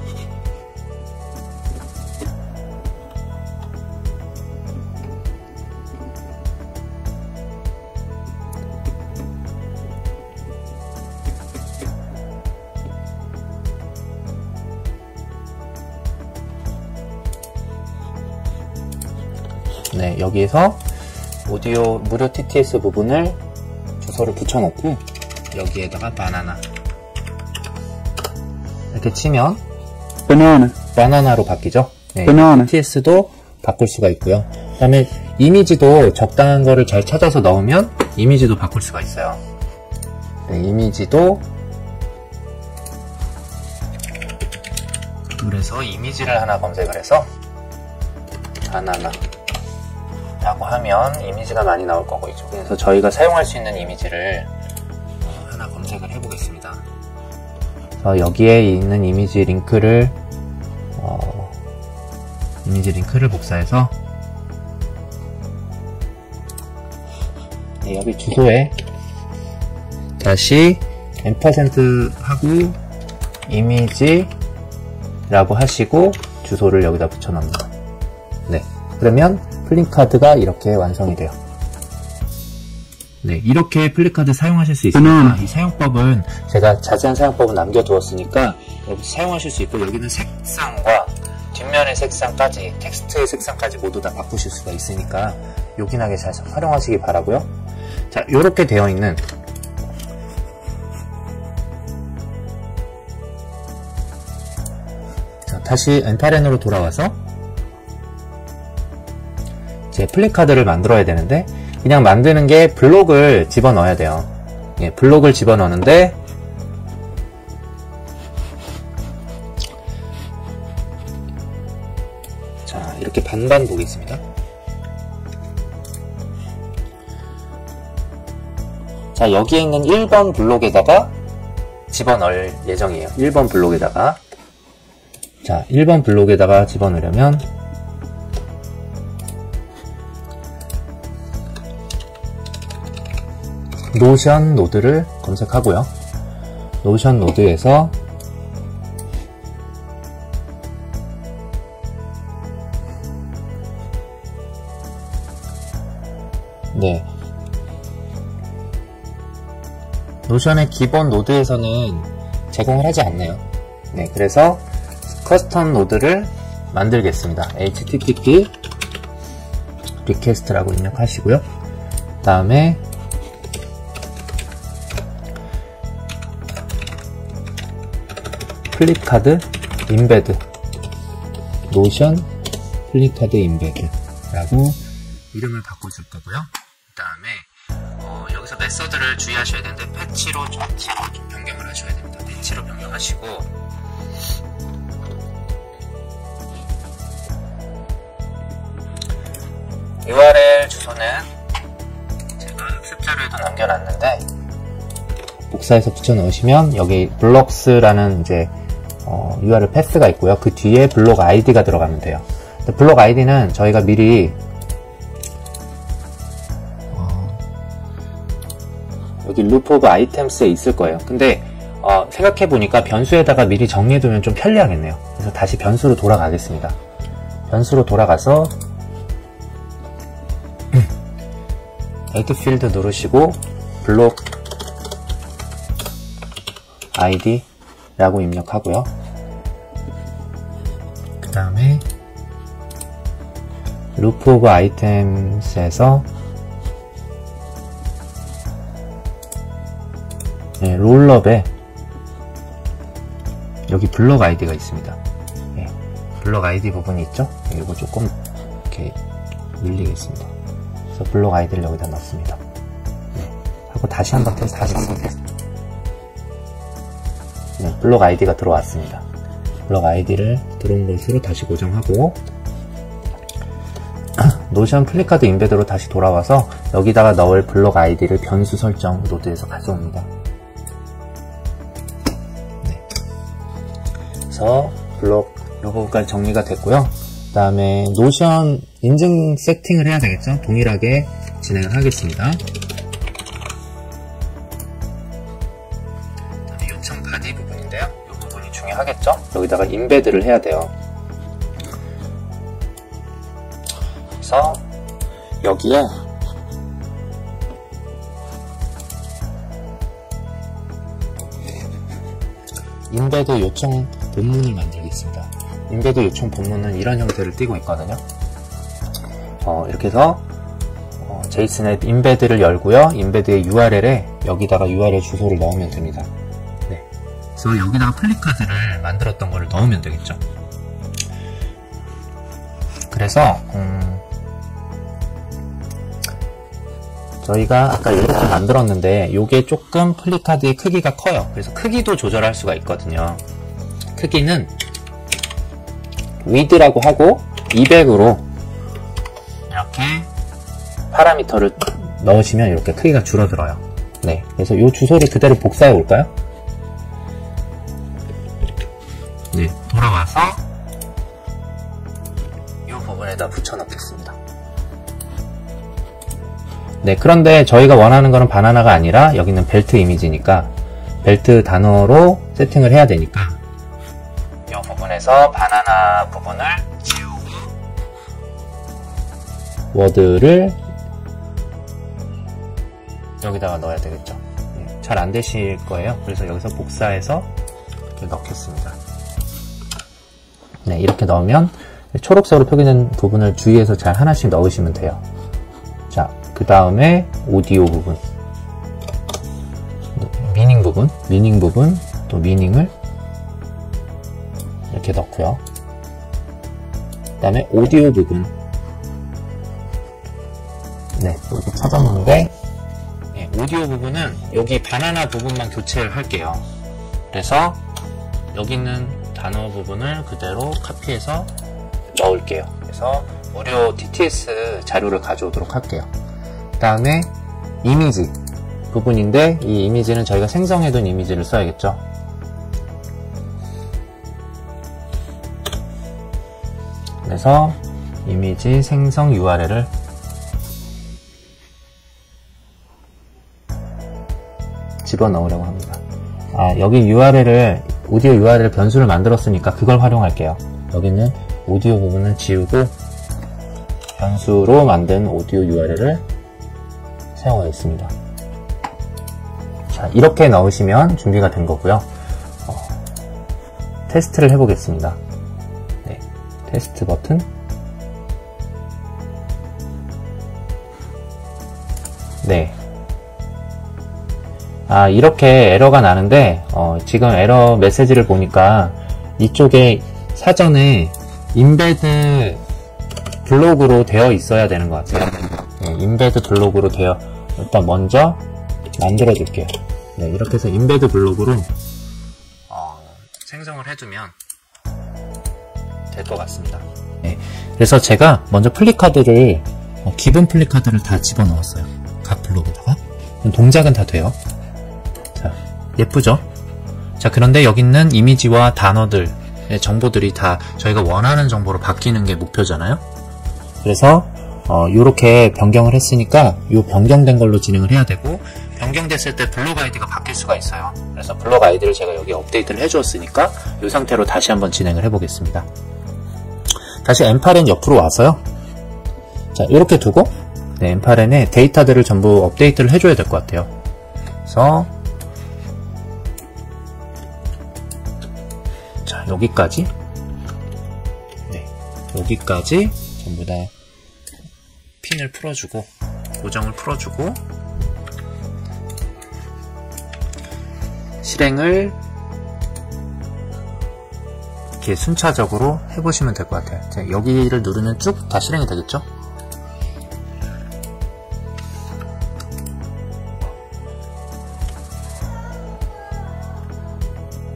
Speaker 1: 네, 여기에서 오디오 무료 TTS 부분을 주소를 붙여놓고 여기에다가 바나나 이렇게 치면 바나나로 바뀌죠. 네, TTS도 바꿀 수가 있고요. 그 다음에 이미지도 적당한 거를 잘 찾아서 넣으면 이미지도 바꿀 수가 있어요. 네, 이미지도 그래서 이미지를 하나 검색을 해서 바나나 라고 하면 이미지가 많이 나올 거고 이쪽에서 저희가 사용할 수 있는 이미지를 하나 검색을 해보겠습니다. 그래서 여기에 있는 이미지 링크를 복사해서 네, 여기 주소에 다시 %하고 이미지라고 하시고 주소를 여기다 붙여놓습니다. 네, 그러면 플리카드가 이렇게 완성이 돼요. 네, 이렇게 플리카드 사용하실 수 있습니다. 이 사용법은 제가 자세한 사용법은 남겨두었으니까 여기 사용하실 수 있고 여기는 색상과 뒷면의 색상까지 텍스트의 색상까지 모두 다 바꾸실 수가 있으니까 요긴하게 잘 활용하시기 바라고요. 자, 이렇게 되어 있는 자, 다시 엔파렌으로 돌아와서 제 플리카드를 만들어야 되는데 그냥 만드는 게 블록을 집어넣어야 돼요. 예, 블록을 집어넣는데 자, 이렇게 반반 보겠습니다. 자, 여기에 있는 1번 블록에다가 집어넣을 예정이에요. 1번 블록에다가. 자, 1번 블록에다가 집어넣으려면 노션 노드를 검색하고요. 노션 노드에서 네, 노션의 기본 노드에서는 제공을 하지 않네요. 네, 그래서 커스텀 노드를 만들겠습니다. http request라고 입력하시고요. 그 다음에 플립카드 임베드 노션 플립카드 임베드 라고 이름을 바꿔줄 거고요. 그 다음에 여기서 메서드를 주의하셔야 되는데 패치로 변경을 하셔야 됩니다. 패치로 변경하시고 URL 주소는 제가 학습 자료에도 남겨놨는데 복사해서 붙여 넣으시면 여기 블록스라는 이제 URL 패스가 있고요. 그 뒤에 블록 아이디가 들어가면 돼요. 블록 아이디는 저희가 미리 여기 loop of items에 있을 거예요. 근데 생각해보니까 변수에다가 미리 정리해두면 좀 편리하겠네요. 그래서 다시 변수로 돌아가겠습니다. 변수로 돌아가서 add field 누르시고 블록 id 라고 입력하고요. 그 다음에 loop of items에서 네, 롤업에 여기 블록 아이디가 있습니다. 네, 블록 아이디 부분이 있죠? 이거 조금 이렇게 밀리겠습니다. 그래서 블록 아이디를 여기다 넣습니다. 네, 하고 다시 한번 테스트 하겠습니다. 네, 블록 아이디가 들어왔습니다. 블록 아이디를 들어온 것으로 다시 고정하고 노션 플립카드 임베드로 다시 돌아와서 여기다가 넣을 블록 아이디를 변수 설정 노드에서 가져옵니다. 네. 그래서 블록 이 부분까지 정리가 됐고요. 그 다음에 노션 인증 세팅을 해야 되겠죠? 동일하게 진행을 하겠습니다. 요청 바디 부분인데요. 이 부분이 중요하겠죠? 여기다가 임베드를 해야 돼요. 그래서 여기에 임베드 요청 본문을 만들겠습니다. 임베드 요청 본문은 이런 형태를 띠고 있거든요. 이렇게 해서 제이슨의 임베드를 열고요. 임베드의 URL에 여기다가 URL 주소를 넣으면 됩니다. 네. 그래서 여기다가 플립카드를 만들었던 거를 넣으면 되겠죠. 그래서 저희가 아까 이렇게 만들었는데 요게 조금 플립카드의 크기가 커요. 그래서 크기도 조절할 수가 있거든요. 크기는 width라고 하고 200으로 이렇게 파라미터를 넣으시면 이렇게 크기가 줄어들어요. 네, 그래서 이 주소를 그대로 복사해 올까요? 네, 돌아와서 이 부분에다 붙여 넣겠습니다. 네, 그런데 저희가 원하는 거는 바나나가 아니라 여기는 벨트 이미지니까 벨트 단어로 세팅을 해야 되니까 이 부분에서 바나나 부분을 지우고 워드를 여기다가 넣어야 되겠죠. 네, 잘 안 되실 거예요. 그래서 여기서 복사해서 이렇게 넣겠습니다. 네, 이렇게 넣으면 초록색으로 표기된 부분을 주의해서 잘 하나씩 넣으시면 돼요. 자, 그 다음에 오디오 부분, 미닝 부분, 또 미닝을 이렇게 넣고요. 그 다음에 오디오 부분, 네, 이렇게 찾아놓는데, 네, 오디오 부분은 여기 바나나 부분만 교체를 할게요. 그래서 여기 있는 단어 부분을 그대로 카피해서 넣을게요. 그래서 무료 TTS 자료를 가져오도록 할게요. 그 다음에 이미지 부분인데, 이 이미지는 저희가 생성해둔 이미지를 써야겠죠. 그래서 이미지 생성 URL을 집어넣으려고 합니다. 여기 URL을, 오디오 URL 변수를 만들었으니까 그걸 활용할게요. 여기는 오디오 부분을 지우고 변수로 만든 오디오 URL을 사용하겠습니다. 자, 이렇게 넣으시면 준비가 된 거고요. 테스트를 해보겠습니다. 네, 테스트 버튼. 네. 이렇게 에러가 나는데, 지금 에러 메시지를 보니까 이쪽에 사전에 인베드 블록으로 되어 있어야 되는 것 같아요. 네, 인베드 블록으로 일단 먼저 만들어 줄게요. 네, 이렇게 해서 인베드 블록으로 생성을 해두면 될 것 같습니다. 네, 그래서 제가 먼저 플리카드를, 기본 플리카드를 다 집어넣었어요. 각 블록에다가. 동작은 다 돼요. 자, 예쁘죠? 자, 그런데 여기 있는 이미지와 단어들의 정보들이 다 저희가 원하는 정보로 바뀌는 게 목표잖아요. 그래서 요렇게 변경을 했으니까 요 변경된 걸로 진행을 해야 되고, 변경됐을 때 블록 아이디가 바뀔 수가 있어요. 그래서 블록 아이디를 제가 여기 업데이트를 해주었으니까 이 상태로 다시 한번 진행을 해보겠습니다. 다시 M8N 옆으로 와서요. 자, 이렇게 두고, 네, M8N에 데이터들을 전부 업데이트를 해줘야 될 것 같아요. 그래서 자, 여기까지, 네, 여기까지 전부 다 핀을 풀어주고, 고정을 풀어주고, 실행을 이렇게 순차적으로 해보시면 될 것 같아요. 자, 여기를 누르면 쭉 다 실행이 되겠죠?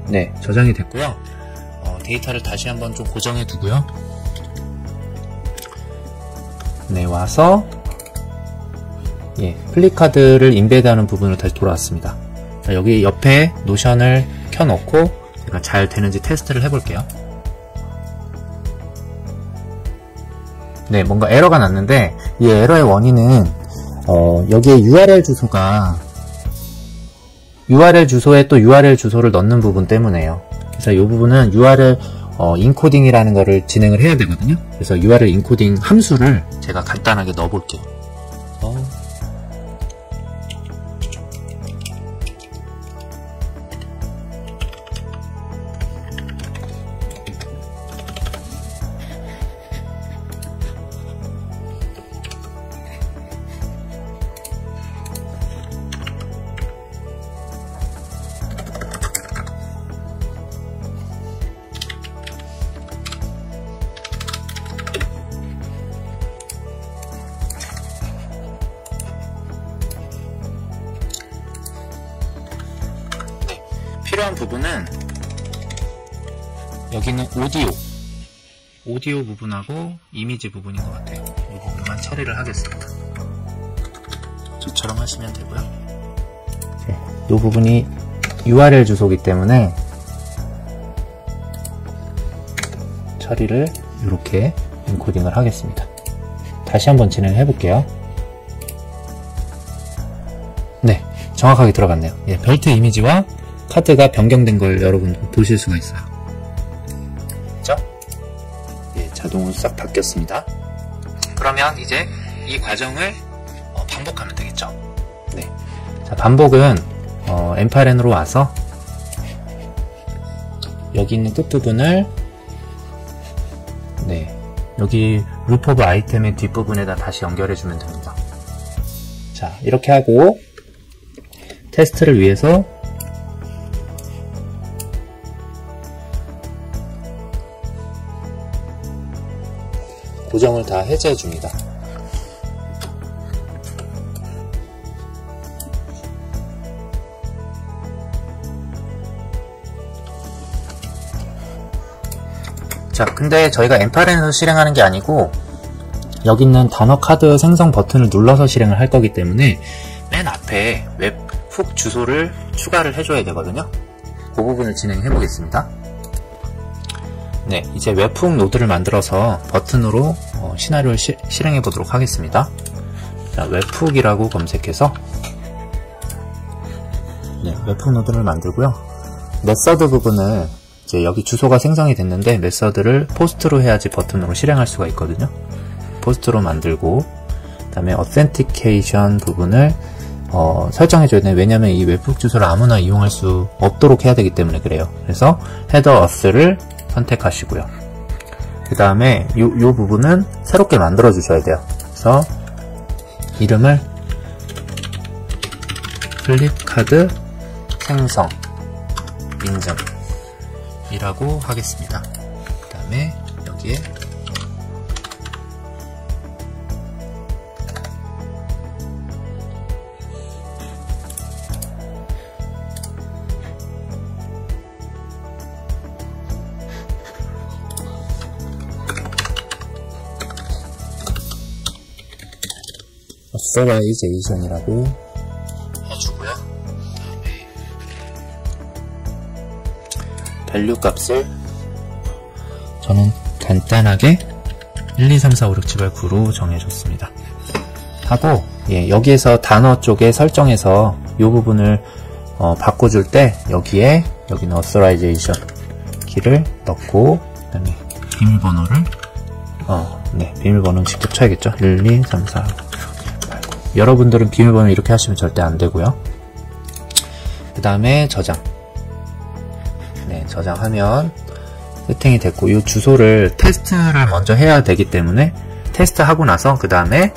Speaker 1: 네, 저장이 됐고요. 데이터를 다시 한번 좀 고정해 두고요. 네, 와서 플리카드를 인베드하는 부분으로 다시 돌아왔습니다. 자, 여기 옆에 노션을 켜놓고 제가 잘 되는지 테스트를 해볼게요. 네, 뭔가 에러가 났는데, 이 에러의 원인은 여기에 URL 주소에 또 URL 주소를 넣는 부분 때문에요. 그래서 이 부분은 URL 인코딩이라는 거를 진행을 해야 되거든요. 그래서 URL 인코딩 함수를 제가 간단하게 넣어볼게요. 필요한 부분은 여기는 오디오 부분하고 이미지 부분인 것 같아요. 이 부분만 처리를 하겠습니다. 저처럼 하시면 되고요. 이 부분이 URL 주소이기 때문에 처리를 이렇게 인코딩을 하겠습니다. 다시 한번 진행해 볼게요. 네, 정확하게 들어갔네요. 벨트 이미지와 카드가 변경된 걸 여러분 보실 수가 있어요. 그렇죠? 자동으로 싹 바뀌었습니다. 그러면 이제 이 과정을 반복하면 되겠죠? 네. 자, 반복은 M8N으로 와서 여기 있는 끝부분을 여기 루프 오브 아이템의 뒷부분에다 다시 연결해주면 됩니다. 자, 이렇게 하고 테스트를 위해서 고정을 다 해제해 줍니다. 자, 근데 저희가 엠파렌에서 실행하는 게 아니고 여기 있는 단어 카드 생성 버튼을 눌러서 실행을 할 거기 때문에 맨 앞에 웹훅 주소를 추가를 해줘야 되거든요. 그 부분을 진행해 보겠습니다. 네, 이제 웹훅 노드를 만들어서 버튼으로 시나리오를 실행해 보도록 하겠습니다. 자, 웹훅이라고 검색해서 네, 웹훅 노드를 만들고요. 메서드 부분을 이제 여기 주소가 생성이 됐는데 메서드를 포스트로 해야지 버튼으로 실행할 수가 있거든요. 포스트로 만들고 그 다음에 어센티케이션 부분을 설정해줘야 돼요. 왜냐면 이 웹훅 주소를 아무나 이용할 수 없도록 해야 되기 때문에 그래요. 그래서 헤더 어스를 선택하시고요. 그 다음에 요 부분은 새롭게 만들어 주셔야 돼요. 그래서 이름을 플립카드 생성 인증 이라고 하겠습니다. 그 다음에 여기에 authorization이라고 해주고요. 그다음에 밸류 값을 저는 간단하게 1, 2, 3, 4, 5, 6, 7, 8, 9로 정해줬습니다. 하고 여기에서 단어 쪽에 설정해서 이 부분을 바꿔줄 때 여기에 여기는 authorization 키를 넣고 그 다음에 비밀번호를 비밀번호는 직접 쳐야겠죠. 1, 2, 3, 4, 5, 6, 8, 9 여러분들은 비밀번호 이렇게 하시면 절대 안 되고요. 그 다음에 저장. 네, 저장하면 세팅이 됐고 이 주소를 테스트를 먼저 해야 되기 때문에 테스트하고 나서 그 다음에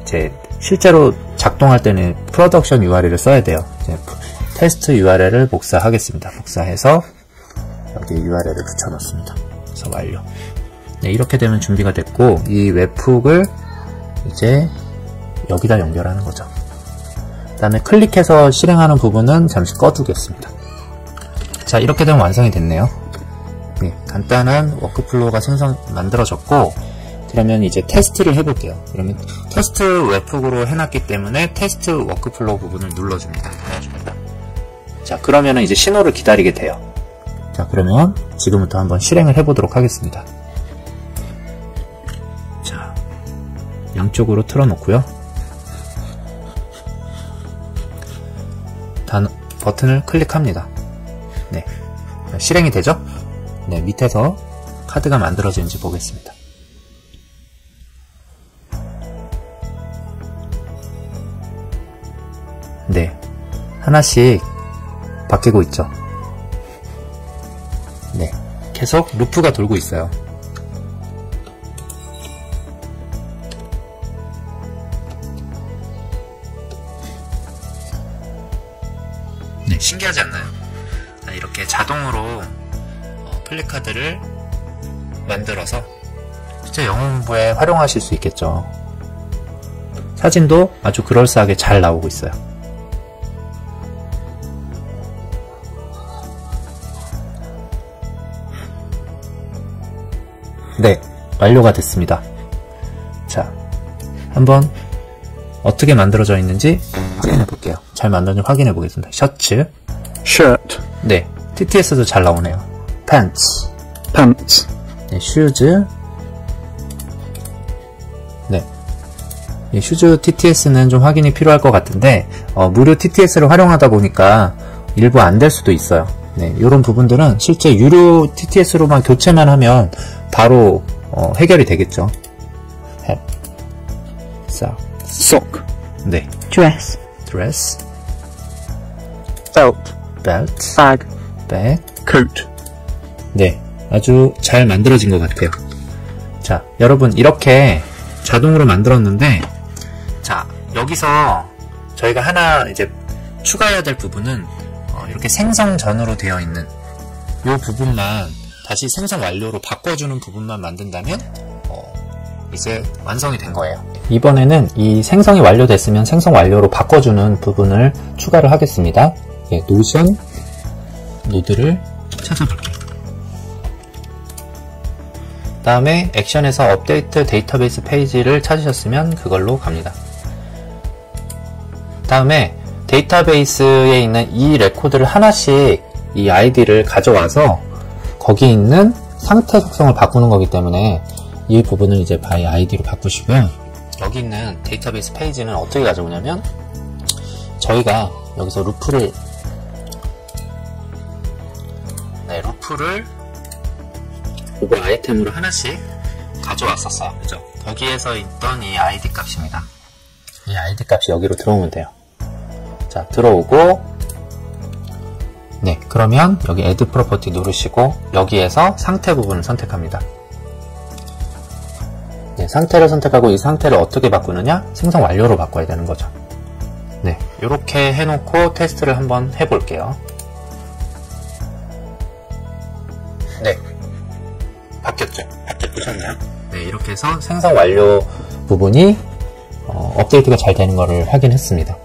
Speaker 1: 이제 실제로 작동할 때는 프로덕션 URL을 써야 돼요. 이제 테스트 URL을 복사하겠습니다. 복사해서 여기에 URL을 붙여넣습니다. 그래서 완료. 네, 이렇게 되면 준비가 됐고 이 웹훅을 이제 여기다 연결하는 거죠. 그 다음에 클릭해서 실행하는 부분은 잠시 꺼두겠습니다. 자, 이렇게 되면 완성이 됐네요. 네, 간단한 워크플로우가 만들어졌고 그러면 이제 테스트를 해볼게요. 그러면 테스트 웹훅으로 해놨기 때문에 테스트 워크플로우 부분을 눌러줍니다. 자, 그러면 이제 신호를 기다리게 돼요. 자, 그러면 지금부터 한번 실행을 해보도록 하겠습니다. 자, 양쪽으로 틀어놓고요. 버튼을 클릭합니다. 네, 실행이 되죠? 네, 밑에서 카드가 만들어지는지 보겠습니다. 네, 하나씩 바뀌고 있죠. 네, 계속 루프가 돌고 있어요. 네, 신기하지 않나요? 자, 이렇게 자동으로 플립카드를 만들어서 실제 영어 공부에 활용하실 수 있겠죠. 사진도 아주 그럴싸하게 잘 나오고 있어요. 네, 완료가 됐습니다. 자, 한번 어떻게 만들어져 있는지 확인해 볼게요. 잘 만들어진지 확인해 보겠습니다. 셔츠,
Speaker 3: shirt,
Speaker 1: 네, TTS도 잘 나오네요. pants,
Speaker 3: pants,
Speaker 1: 네, shoes, 네, 슈즈 TTS는 좀 확인이 필요할 것 같은데 무료 TTS를 활용하다 보니까 일부 안 될 수도 있어요. 네, 이런 부분들은 실제 유료 TTS로만 교체만 하면 바로 해결이 되겠죠. hat,
Speaker 3: sock,
Speaker 1: 네,
Speaker 4: dress,
Speaker 1: dress,
Speaker 3: belt,
Speaker 1: belt,
Speaker 3: bag,
Speaker 1: bag,
Speaker 3: coat.
Speaker 1: 네, 아주 잘 만들어진 것 같아요. 자, 여러분 이렇게 자동으로 만들었는데, 자, 여기서 저희가 하나 이제 추가해야 될 부분은 이렇게 생성 전으로 되어 있는 이 부분만 다시 생성 완료로 바꿔주는 부분만 만든다면 이제 완성이 된 거예요. 이번에는 이 생성이 완료됐으면 생성 완료로 바꿔주는 부분을 추가를 하겠습니다. 예, 노션 노드를 찾아볼게요. 다음에 액션에서 업데이트 데이터베이스 페이지를 찾으셨으면 그걸로 갑니다. 다음에 데이터베이스에 있는 이 레코드를 하나씩 이 아이디를 가져와서 거기 있는 상태 속성을 바꾸는 거기 때문에 이 부분을 이제 by 아이디로 바꾸시고요. 여기 있는 데이터베이스 페이지는 어떻게 가져오냐면 저희가 여기서 루프를 오버 아이템으로 하나씩 가져왔었어요. 그죠? 거기에서 있던 이 아이디 값입니다. 이 아이디 값이 여기로 들어오면 돼요. 자, 들어오고 네, 그러면 여기 add property 누르시고 여기에서 상태 부분을 선택합니다. 네, 상태를 선택하고 이 상태를 어떻게 바꾸느냐? 생성 완료로 바꿔야 되는 거죠. 네, 이렇게 해놓고 테스트를 한번 해볼게요. 네, 바뀌었죠? 보셨나요? 네, 이렇게 해서 생성 완료 부분이 업데이트가 잘 되는 거를 확인했습니다.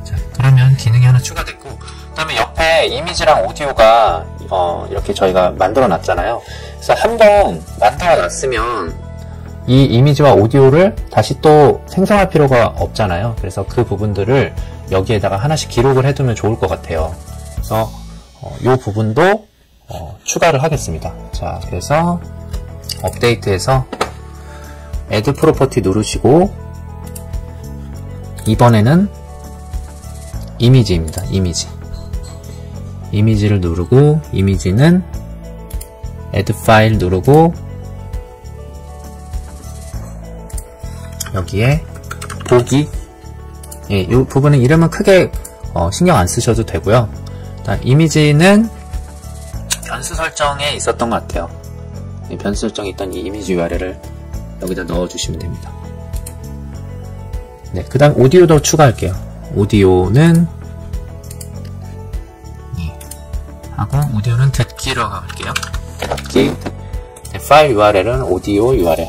Speaker 1: 자, 그러면 기능이 하나 추가됐고, 그 다음에 옆에 이미지랑 오디오가 이렇게 저희가 만들어 놨잖아요. 그래서 한번 만들어 놨으면 이 이미지와 오디오를 다시 또 생성할 필요가 없잖아요. 그래서 그 부분들을 여기에다가 하나씩 기록을 해두면 좋을 것 같아요. 그래서 이 부분도 추가를 하겠습니다. 자, 그래서 업데이트해서 add property 누르시고 이번에는 이미지입니다. 이미지를 누르고 이미지는 add file 누르고 여기에 보기, 예, 이 부분은 이름은 크게 신경 안 쓰셔도 되고요. 일단 이미지는 변수 설정에 있었던 것 같아요. 이 변수 설정에 있던 이 이미지 URL을 여기다 넣어주시면 됩니다. 네, 그 다음 오디오도 추가할게요. 오디오는 네, 하고 오디오는 듣기로 갈게요. 듣기. 네, 파일 URL은 오디오 URL.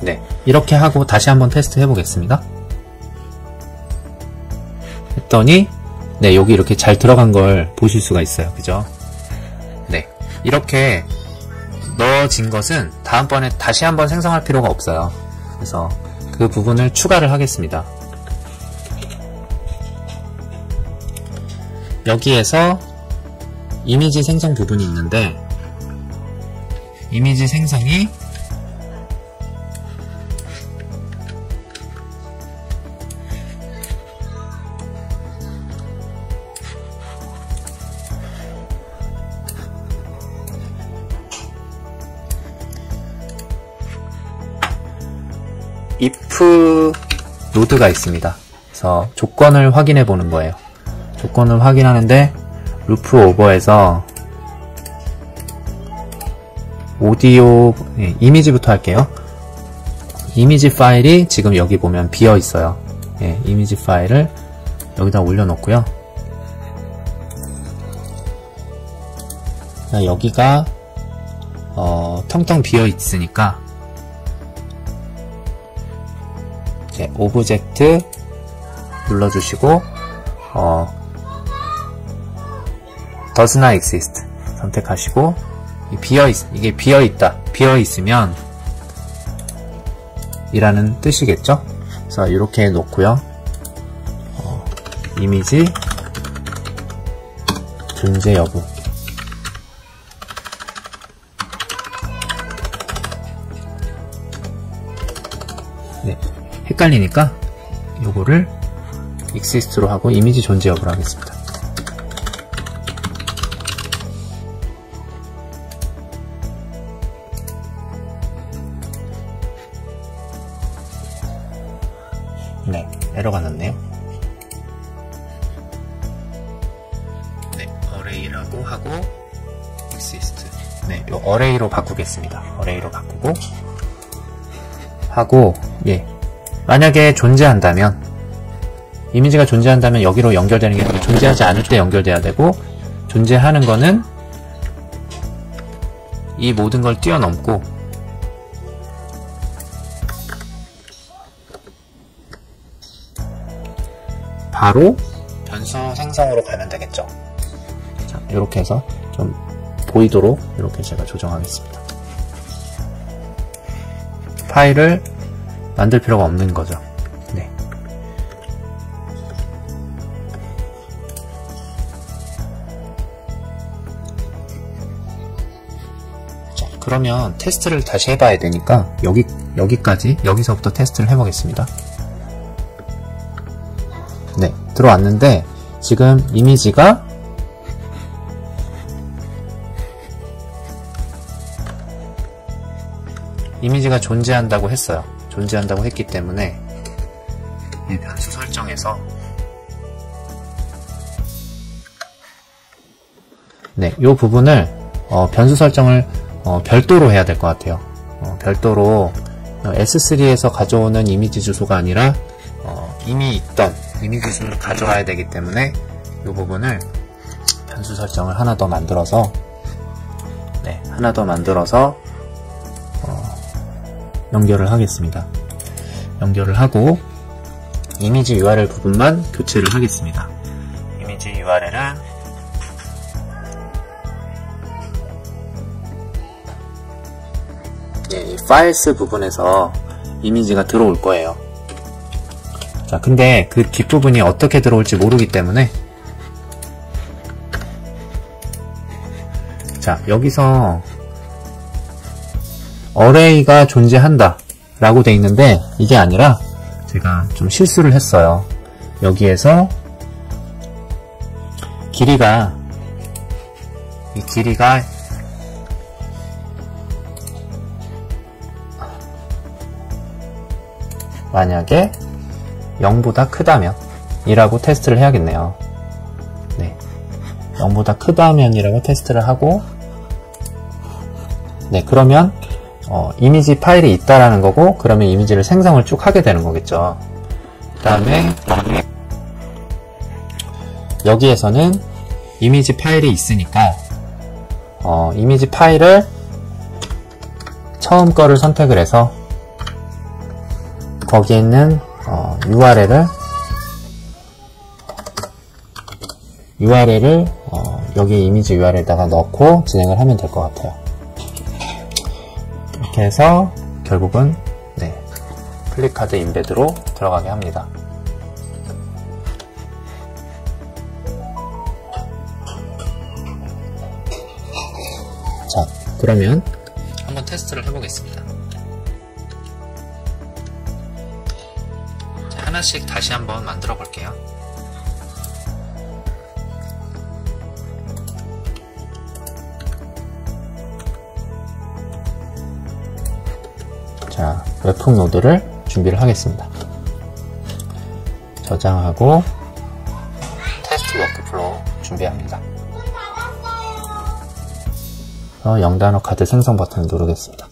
Speaker 1: 네, 이렇게 하고 다시 한번 테스트 해보겠습니다. 했더니 네, 여기 이렇게 잘 들어간 걸 보실 수가 있어요. 그죠? 네, 이렇게 넣어진 것은 다음번에 다시 한번 생성할 필요가 없어요. 그래서 그 부분을 추가를 하겠습니다. 여기에서 이미지 생성 부분이 있는데 이미지 생성이 if 로드가 있습니다. 그래서 조건을 확인해 보는 거예요. 조건을 확인하는데 루프 오버에서 오디오, 예, 이미지부터 할게요. 이미지 파일이 지금 여기 보면 비어 있어요. 예, 이미지 파일을 여기다 올려놓고요. 여기가 텅텅 비어 있으니까 이제 오브젝트 눌러주시고 does not exist 선택하시고 이게 비어 있으면 이라는 뜻이겠죠. 그래서 이렇게 놓고요. 이미지 존재 여부. 네, 헷갈리니까 요거를 exist로 하고 이미지 존재 여부로 하겠습니다. 네, 에러가 났네요. 네, array라고 하고 exist. 네, 요 array로 바꾸겠습니다. array로 바꾸고 하고, 예, 만약에 존재한다면 이미지가 존재한다면 여기로 연결되는 게 존재하지 않을 때 연결돼야 되고, 존재하는 거는 이 모든 걸 뛰어넘고 바로 변수 생성으로 가면 되겠죠. 자, 이렇게 해서 좀 보이도록 이렇게 제가 조정하겠습니다. 파일을 만들 필요가 없는 거죠. 네. 자, 그러면 테스트를 다시 해봐야 되니까 여기서부터 테스트를 해보겠습니다. 네, 들어왔는데 지금 이미지가 존재한다고 했어요. 존재한다고 했기 때문에 이 변수 설정에서 네, 이 부분을 변수 설정을 별도로 해야 될 것 같아요. 별도로 S3에서 가져오는 이미지 주소가 아니라 이미 있던 이미지 주소를 가져와야 되기 때문에 이 부분을 변수 설정을 하나 더 만들어서 연결을 하겠습니다. 연결을 하고 이미지 URL 부분만 교체를 하겠습니다. 이미지 URL은 이 파일스 부분에서 이미지가 들어올 거예요. 자, 근데 그 뒷부분이 어떻게 들어올지 모르기 때문에 자, 여기서 어레이가 존재한다 라고 돼 있는데 이게 아니라 제가 좀 실수를 했어요. 여기에서 길이가 만약에 0보다 크다면 이라고 테스트를 해야겠네요. 네, 0보다 크다면 이라고 테스트를 하고 네, 그러면 이미지 파일이 있다라는 거고 그러면 이미지를 생성을 쭉 하게 되는 거겠죠. 그 다음에 여기에서는 이미지 파일이 있으니까 이미지 파일을 처음 거를 선택을 해서 거기에 있는 URL을 여기 이미지 URL에다가 넣고 진행을 하면 될 것 같아요. 이렇게 해서 결국은 플립카드 인베드로 들어가게 합니다. 자, 그러면 한번 테스트를 해보겠습니다. 자, 하나씩 다시 한번 만들어 볼게요. 자, 웹툰 노드를 준비를 하겠습니다. 저장하고 테스트 워크플로우 준비합니다. 0단어 카드 생성 버튼을 누르겠습니다.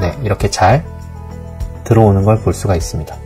Speaker 1: 네, 이렇게 잘 들어오는 걸 볼 수가 있습니다.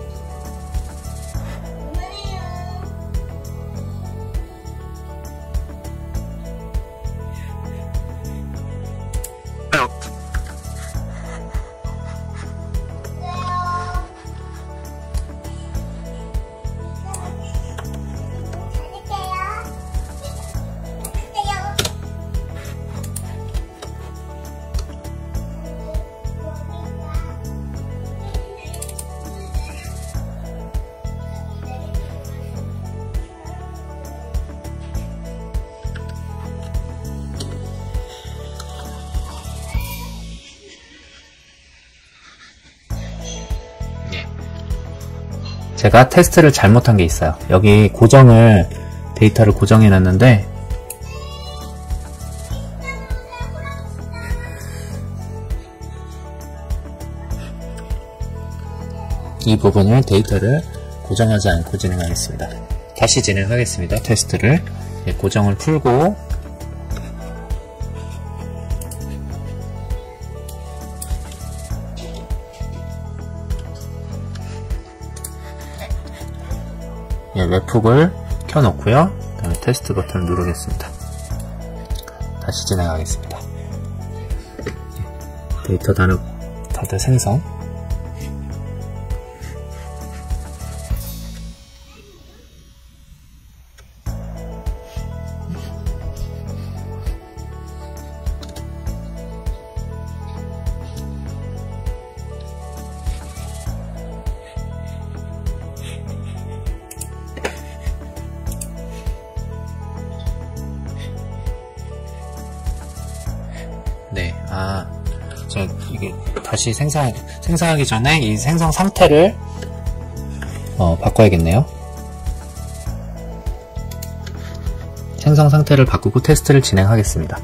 Speaker 1: 제가 테스트를 잘못한 게 있어요. 여기 데이터를 고정해 놨는데 이 부분을 데이터를 고정하지 않고 진행하겠습니다. 다시 진행하겠습니다. 테스트를 고정을 풀고 웹훅을 켜놓고요. 그다음에 테스트 버튼을 누르겠습니다. 다시 진행하겠습니다. 데이터 다들 생성. 제가 이게 다시 생성하기 전에 이 생성 상태를 바꿔야겠네요. 생성 상태를 바꾸고 테스트를 진행하겠습니다.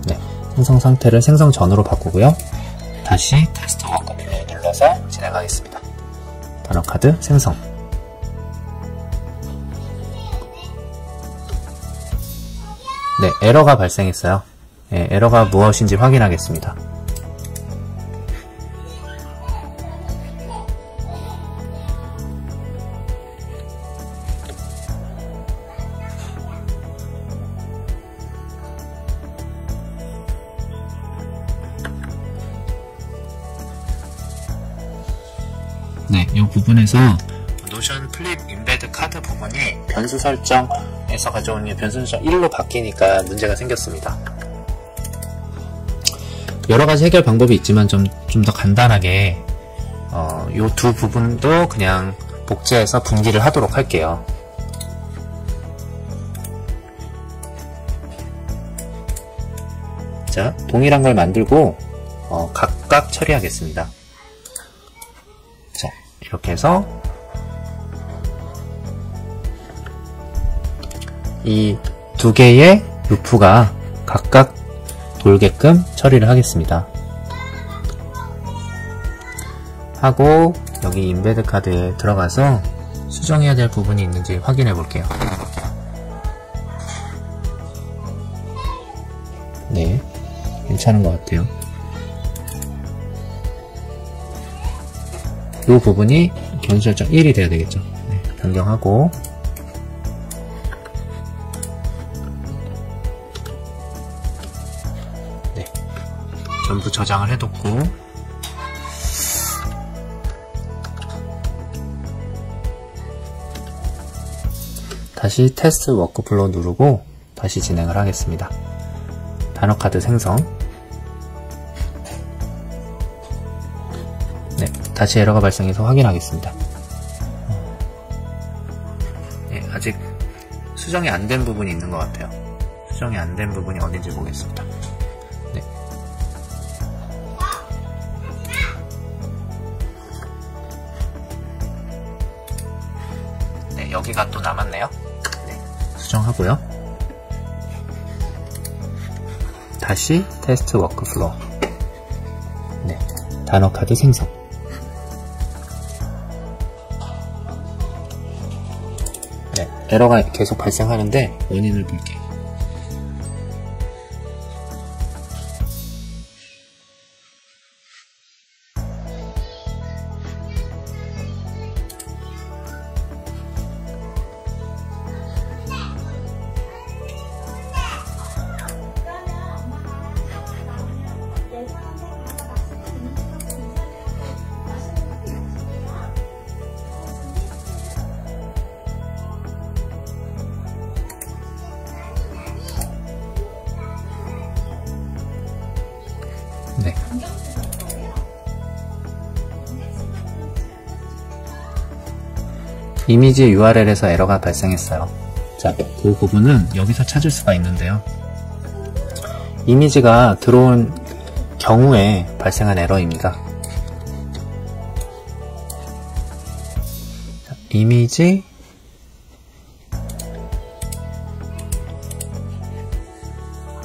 Speaker 1: 네, 생성 상태를 생성 전으로 바꾸고요. 다시 테스트 워크플로우 눌러서 진행하겠습니다. 단어카드 생성. 네, 에러가 발생했어요. 네, 에러가 무엇인지 확인하겠습니다. 네, 이 부분에서 노션 플립 인베드 카드 부분이 변수 설정에서 가져온 변수 설정 1로 바뀌니까 문제가 생겼습니다. 여러가지 해결 방법이 있지만 좀 더 간단하게 이 두 부분도 그냥 복제해서 분기를 하도록 할게요. 자, 동일한 걸 만들고 각각 처리하겠습니다. 자, 이렇게 해서 이 두 개의 루프가 각각 돌게끔 처리를 하겠습니다. 하고 여기 인베드 카드에 들어가서 수정해야 될 부분이 있는지 확인해 볼게요. 네, 괜찮은 것 같아요. 이 부분이 변수 설정 1이 돼야 되겠죠. 네, 변경하고 네, 전부 저장을 해뒀고 다시 테스트 워크플로우 누르고 다시 진행을 하겠습니다. 단어카드 생성. 네, 다시 에러가 발생해서 확인하겠습니다. 네, 아직 수정이 안 된 부분이 있는 것 같아요. 수정이 안 된 부분이 어딘지 보겠습니다. 네. 네, 여기가 또 남았네요. 네, 수정하고요. 다시 테스트 워크플로우. 네, 단어카드 생성. 네, 에러가 계속 발생하는데 원인을 볼게요. 네. 이미지 URL에서 에러가 발생했어요. 자, 그 부분은 여기서 찾을 수가 있는데요. 이미지가 들어온 경우에 발생한 에러입니다. 자, 이미지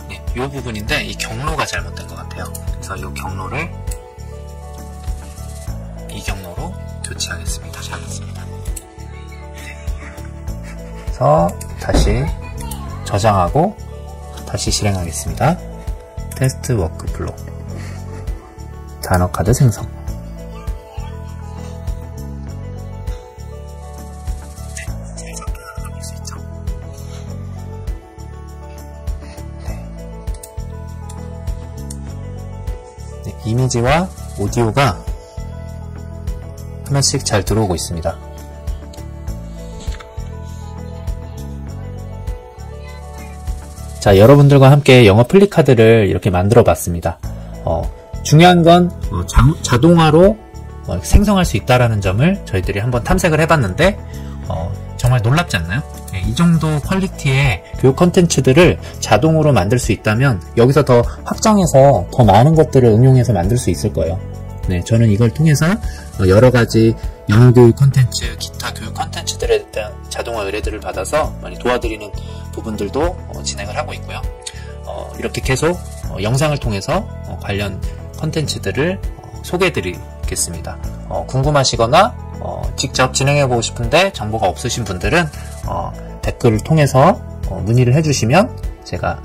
Speaker 1: 네, 이 부분인데 이 경로가 잘못된 것 같아요. 그래서 이 경로를 이 경로로 교체하겠습니다. 잘했습니다. 네. 그래서 다시 저장하고 다시 실행하겠습니다. 테스트 워크플로우. 단어카드 생성. 네, 잘 작동하는 걸 볼 수 있죠. 네, 이미지와 오디오가 하나씩 잘 들어오고 있습니다. 자, 여러분들과 함께 영어 플립카드를 이렇게 만들어 봤습니다. 중요한 건 자동화로 생성할 수 있다는 점을 저희들이 한번 탐색을 해봤는데 정말 놀랍지 않나요? 네, 이 정도 퀄리티의 교육 컨텐츠들을 자동으로 만들 수 있다면 여기서 더 확장해서 더 많은 것들을 응용해서 만들 수 있을 거예요. 네, 저는 이걸 통해서 여러 가지 영어 교육 컨텐츠, 기타 교육 컨텐츠들에 대한 자동화 의뢰들을 받아서 많이 도와드리는 부분들도 진행을 하고 있고요. 이렇게 계속 영상을 통해서 관련 컨텐츠들을 소개해드리겠습니다. 궁금하시거나 직접 진행해보고 싶은데 정보가 없으신 분들은 댓글을 통해서 문의를 해주시면 제가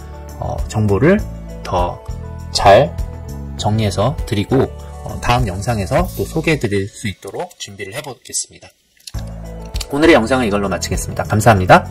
Speaker 1: 정보를 더 잘 정리해서 드리고 다음 영상에서 또 소개해드릴 수 있도록 준비를 해보겠습니다. 오늘의 영상은 이걸로 마치겠습니다. 감사합니다.